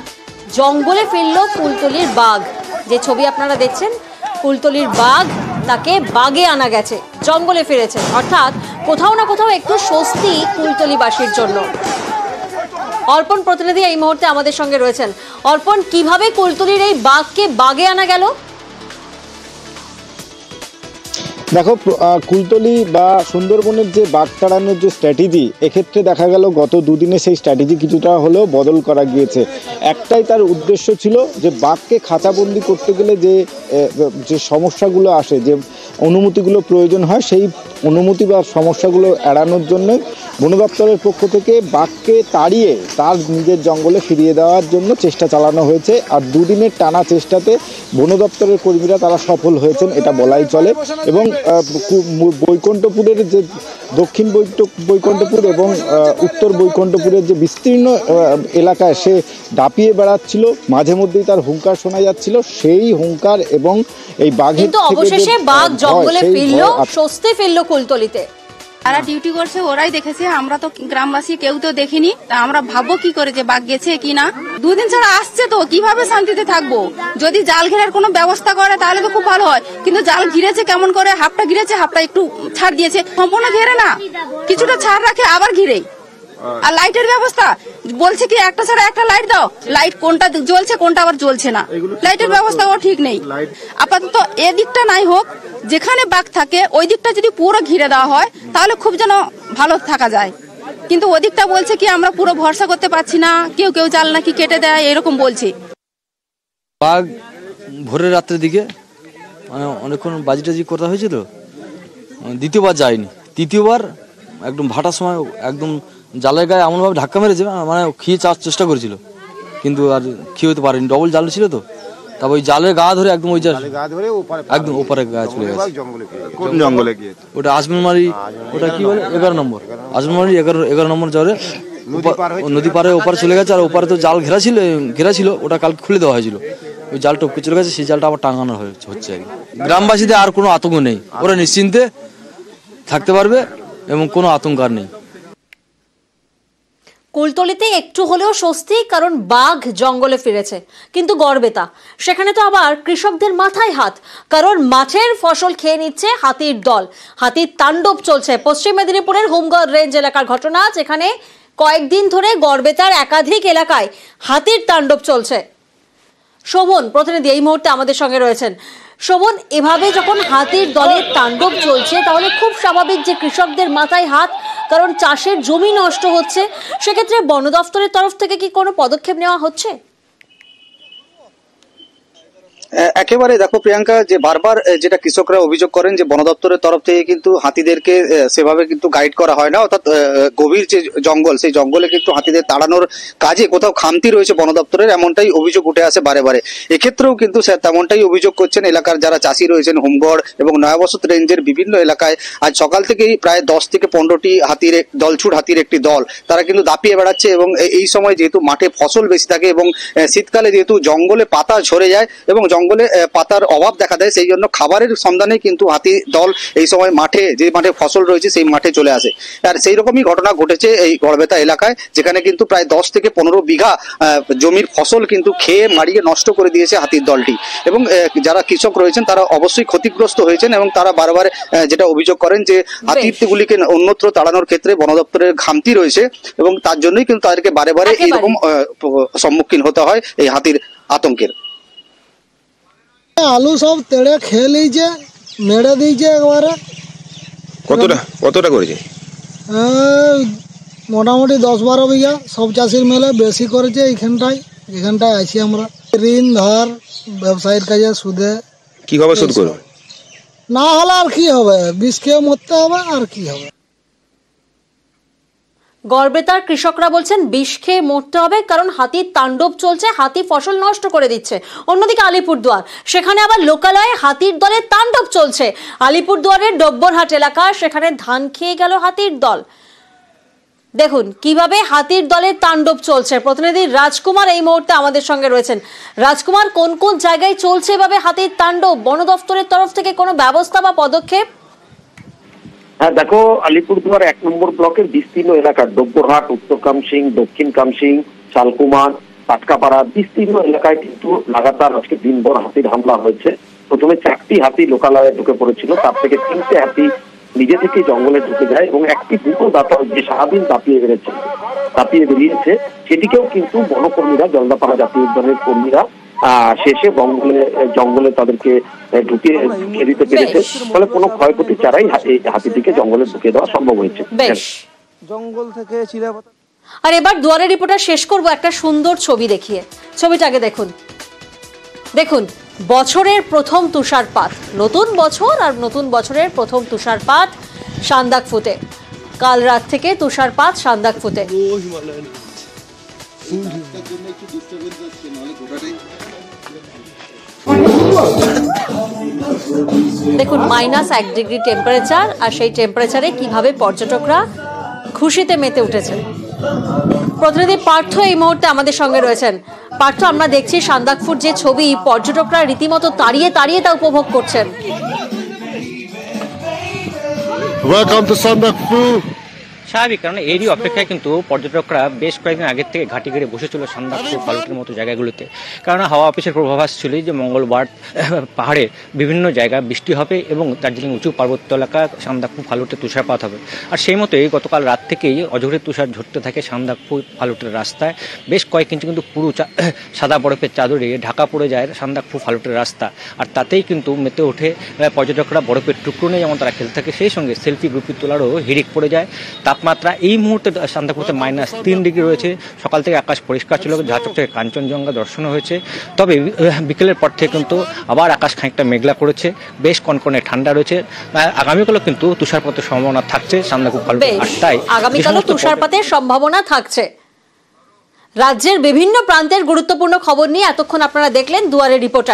জঙ্গলে ফিরল কুলতলির বাঘ। যে ছবি আপনারা দেখছেন, কুলতলির বাঘ, তাকে বাগে আনা গেছে, জঙ্গলে ফিরেছে। অর্থাৎ কোথাও না কোথাও একটু স্বস্তি কুলতলিবাসীর জন্য। অর্পণ প্রতিনিধি এই মুহূর্তে আমাদের সঙ্গে রয়েছেন। অর্পণ, কিভাবে কুলতলির এই বাঘকে বাগে আনা গেল? দেখো কুলতলি বা সুন্দরবনের যে বাঘ তাড়ানোর যে স্ট্র্যাটেজি, এক্ষেত্রে দেখা গেল গত দুদিনে সেই স্ট্র্যাটেজি কিছুটা হলেও বদল করা গিয়েছে। একটাই তার উদ্দেশ্য ছিল যে বাঘকে খাঁচাবন্দি করতে গেলে যে সমস্যাগুলো আসে, যে অনুমতিগুলো প্রয়োজন হয়, সেই অনুমতি বা সমস্যাগুলো এড়ানোর জন্য বন দপ্তরের পক্ষ থেকে বাঘকে তাড়িয়ে তার নিজের জঙ্গলে ফিরিয়ে দেওয়ার জন্য চেষ্টা চালানো হয়েছে। আর দুদিনের টানা চেষ্টাতে বন দপ্তরের কর্মীরা তারা সফল হয়েছেন, এটা বলাই চলে। এবং বৈকুণ্ঠপুরের যে দক্ষিণ বৈকুণ্ঠপুর এবং উত্তর বৈকুণ্ঠপুরের যে বিস্তীর্ণ এলাকায় সে দাপিয়ে বেড়াচ্ছিল, মাঝে মধ্যেই তার হুঙ্কার শোনা যাচ্ছিল। সেই হুঙ্কার এবং এই বাঘের কিন্তু অবশেষে বাঘ জঙ্গলে ফিরল, স্বস্তি ফিরল কুলতলিতে। যারা ডিউটি করছে ওরাই দেখেছে, আমরা তো গ্রামবাসী কেউ তো দেখিনি। তা আমরা ভাববো কি করে যে বাঘ গেছে কিনা। দুদিন ছাড়া আসছে তো কিভাবে শান্তিতে থাকবো? যদি জাল ঘেরার কোনো ব্যবস্থা করে তাহলে তো খুব ভালো হয়, কিন্তু জাল ঘিরেছে কেমন করে? হাফটা ঘিরেছে, হাফটা একটু ছাড় দিয়েছে, সম্পূর্ণ ঘেরে না, কিছুটা ছাড় রাখে আবার ঘিরে। আর লাইটের ব্যবস্থা বলছে কি একটা ছাড়া একটা লাইট দাও, লাইট কোনটা জ্বলছে কোনটা আবার জ্বলছে না, লাইটের ব্যবস্থাও ঠিক নেই। আপাতত এদিকটা নাই হোক, যেখানে বাঘ থাকে ওই দিকটা যদি পুরো ঘিরে দেওয়া হয় তাহলে খুব যেন ভালো থাকা যায়। কিন্তু ওদিকটা বলছে কি আমরা পুরো ভরসা করতে পারছি না, কেউ কেউ জাল নাকি কেটে দেয় এরকম বলছে। বাঘ ভোরের রাত্রের দিকে মানে অনেকক্ষণ বাজি টাজি করা হয়েছিল, দ্বিতীয়বার যায়নি, তৃতীয়বার একদম ভাটার সময় একদম জালের গায়ে এমনভাবে ধাক্কা মেরেছে, মানে খেয়ে চাওয়ার চেষ্টা করেছিল কিন্তু আর খেয়ে হতে পারেনি, ডবল জাল ছিল তো। তারপর ওই জালের গা ধরে একদম ওই একদম ওপারে গায়ে চলে গেছে। কোন জঙ্গলে গিয়েছে? ওটা আজমিরমারি, ওটা কি বলে 11 নম্বর আজমিরমারি 11 নম্বর জ্বরে নদী পারে ওপারে চলে গেছে। আর ওপারে তো জাল ঘেরা ছিল, ওটা কালকে খুলে দেওয়া হয়েছিল, ওই জাল টপকে চলে গেছে, সেই জালটা আবার টাঙানো হচ্ছে। গ্রামবাসীদের আর কোনো আতঙ্ক নেই, ওরা নিশ্চিন্তে থাকতে পারবে এবং কোনো আতঙ্ক আর নেই। কুলতলিতে একটু হলেও স্বস্তি, কারণ বাঘ জঙ্গলে ফিরেছে। কিন্তু গড়বেতা, সেখানে তো আবার কৃষকদের মাথায় হাত, কারণ মাঠের ফসল খেয়ে নিচ্ছে হাতির দল। হাতির তাণ্ডব চলছে। পশ্চিম মেদিনীপুরের হোমগড় রেঞ্জ এলাকার ঘটনা, যেখানে কয়েকদিন ধরে গড়বেতার একাধিক এলাকায় হাতির তাণ্ডব চলছে। শোভন প্রতিনিধি এই মুহূর্তে আমাদের সঙ্গে রয়েছেন। শোভন, এভাবে যখন হাতির দলের তাণ্ডব চলছে তাহলে খুব স্বাভাবিক যে কৃষকদের মাথায় হাত, কারণ চাষের জমি নষ্ট হচ্ছে। সেক্ষেত্রে বন দপ্তরের তরফ থেকে কি কোনো পদক্ষেপ নেওয়া হচ্ছে? একেবারে দেখো প্রিয়াঙ্কা, যে বারবার যেটা কৃষকরা অভিযোগ করেন যে বন দপ্তরের তরফ থেকে কিন্তু হাতিদেরকে সেভাবে কিন্তু গাইড করা হয় না, অর্থাৎ গভীর যে জঙ্গল সেই জঙ্গলে কিন্তু হাতিদের তাড়ানোর কাজে কোথাও খামতি রয়েছে বন দপ্তরের, এমনটাই অভিযোগ উঠে আসে বারে বারে। এক্ষেত্রেও কিন্তু তেমনটাই অভিযোগ করছেন এলাকার যারা চাষি রয়েছেন। হোমগড় এবং নয়াবসত রেঞ্জের বিভিন্ন এলাকায় আজ সকাল থেকেই প্রায় 10 থেকে 15টি হাতির দলছুট হাতির একটি দল তারা কিন্তু দাপিয়ে বেড়াচ্ছে। এবং এই সময় যেহেতু মাঠে ফসল বেশি থাকে এবং শীতকালে যেহেতু জঙ্গলে পাতা ঝরে যায় এবং জঙ্গলে পাতার অভাব দেখা দেয়, সেই জন্য খাবারের সন্ধানে কিন্তু হাতি দল এই সময় যে মাঠে ফসল রয়েছে সেই মাঠে চলে আসে। আর সেই রকমই ঘটনা ঘটেছে এই গড়বেতা এলাকায়, যেখানে কিন্তু প্রায় 10 থেকে 15 বিঘা জমির ফসল কিন্তু খেয়ে মারিয়ে নষ্ট করে দিয়েছে হাতির দলটি। এবং যারা কৃষক রয়েছেন তারা অবশ্যই ক্ষতিগ্রস্ত হয়েছেন এবং তারা বারবার যেটা অভিযোগ করেন যে হাতিগুলিকে অন্যত্র তাড়ানোর ক্ষেত্রে বন দপ্তরের খামতি রয়েছে এবং তার জন্যই কিন্তু তাদেরকে বারে বারে এইরকম সম্মুখীন হতে হয় এই হাতির আতঙ্কের। আলু সব তেড়ে খেয়ে নিয়েছে, মেরে দিয়েছে একবারে। কতটা করেছে? মোটামুটি 10-12 বিঘা, সব চাষির মেলে বেশি করেছে। এখানটায় আছি আমরা, ঋণ ধার ব্যবসায়ীর কাছে সুদে। কিভাবে শোধ করবে? না হলে আর কি হবে, বিষ খেয়ে মরতে হবে, আর কি হবে। গড়বেতার কৃষকরা বলছেন বিষ খেয়ে মরতে হবে, কারণ হাতির তাণ্ডব চলছে, হাতি ফসল নষ্ট করে দিচ্ছে। অন্যদিকে আলিপুরদুয়ার, সেখানে আবার লোকালয়ে হাতির দলের তাণ্ডব চলছে। আলিপুরদুয়ারের ডব্বরহাট এলাকা, সেখানে ধান খেয়ে গেল হাতির দল। দেখুন কিভাবে হাতির দলের তাণ্ডব চলছে। প্রতিনিধি রাজকুমার এই মুহূর্তে আমাদের সঙ্গে রয়েছেন। রাজকুমার, কোন কোন জায়গায় চলছে এভাবে হাতির তাণ্ডব? বন দপ্তরের তরফ থেকে কোনো ব্যবস্থা বা পদক্ষেপ? হ্যাঁ দেখো, আলিপুরদুয়ার 1 নম্বর ব্লকের বিস্তীর্ণ এলাকা ডব্বরহাট, উত্তর কামসিং, দক্ষিণ কামসিং, শালকুমার, পাটকাপাড়া বিস্তীর্ণ এলাকায় কিন্তু লাগাতার আজকে দিনভর হাতির হামলা হয়েছে। প্রথমে 4টি হাতি লোকালয়ে ঢুকে পড়েছিল, তার থেকে 3টে হাতি নিজে থেকে জঙ্গলে ঢুকে যায় এবং একটি দুটো দাতা যে সারাদিন দাপিয়ে বেরিয়েছে সেটিকেও কিন্তু বনকর্মীরা, জলদাপাড়া জাতীয় উদ্যানের কর্মীরা শেষে জঙ্গলে তাদেরকে ঢুকিয়ে দিতে পেরেছে, ফলে কোনো ক্ষয়ক্ষতি ছাড়াই হাতিটিকে জঙ্গলে ঢুকিয়ে দেওয়া সম্ভব হয়েছে। বেশ, জঙ্গল থেকে চিলাপাতা। আর এবার দুয়ারে রিপোর্টার শেষ করব একটা সুন্দর ছবি দেখিয়ে। ছবিটা আগে দেখুন। দেখুন, বছরের প্রথম তুষারপাত, নতুন বছর আর নতুন বছরের প্রথম তুষারপাত সান্দাকফুতে। কাল রাত থেকে তুষারপাত সান্দাকফুতে। দেখুন, -1 ডিগ্রি টেম্পারেচার, আর সেই টেম্পারেচারে কিভাবে পর্যটকরা খুশিতে মেতে উঠেছে। প্রতিনিধি পার্থ এই মুহূর্তে আমাদের সঙ্গে রয়েছেন। পার্থ, আমরা দেখছি সান্দাকফুর যে ছবি, পর্যটকরা রীতিমতো তাড়িয়ে তাড়িয়ে তা উপভোগ করছেন। Welcome to Sandakphu. স্বাভাবিক, কারণ এরই অপেক্ষায় কিন্তু পর্যটকরা বেশ কয়েকদিন আগের থেকে ঘাটি ঘিরে বসেছিল সান্দাকফু ফালুটের মতো জায়গাগুলোতে। কারণ হাওয়া অফিসের পূর্বাভাস ছিল যে মঙ্গলবার পাহাড়ে বিভিন্ন জায়গায় বৃষ্টি হবে এবং দার্জিলিং উঁচু পার্বত্য এলাকা সান্দাকফু ফালুটে তুষারপাত হবে। আর সেই মতোই গতকাল রাত থেকেই অজরে তুষার ঝরতে থাকে সান্দাকফু ফালুটের রাস্তায়। বেশ কয়েক ইঞ্চি কিন্তু পুরো সাদা বরফের চাদরে ঢাকা পড়ে যায় সান্দাকফু ফালুটের রাস্তা। আর তাতেই কিন্তু মেতে ওঠে পর্যটকরা, বরফের টুকরো নিয়ে যেমন তারা খেলতে থাকে, সেই সঙ্গে সেলফি গ্রুপি তোলারও হিড়িক পড়ে যায়। তাপমাত্রা এই মুহূর্তে সান্দাকফুতে -3 ডিগ্রি রয়েছে। সকাল থেকে আকাশ পরিষ্কার ছিল, ঝাঁচক থেকে কাঞ্চনজঙ্ঘা দর্শন হয়েছে। তবে বিকেলের পর থেকে কিন্তু আবার আকাশ খানিকটা মেঘলা করেছে, বেশ কনকনে ঠান্ডা রয়েছে। আগামীকালও কিন্তু তুষারপাতের সম্ভাবনা থাকছে সান্দাকফু ফালুটে। আগামীকালও তুষারপাতের সম্ভাবনা থাকছে। রাজ্যের বিভিন্ন প্রান্তের গুরুত্বপূর্ণ খবর নিয়ে এতক্ষণ আপনারা দেখলেন দুয়ারে রিপোর্টার।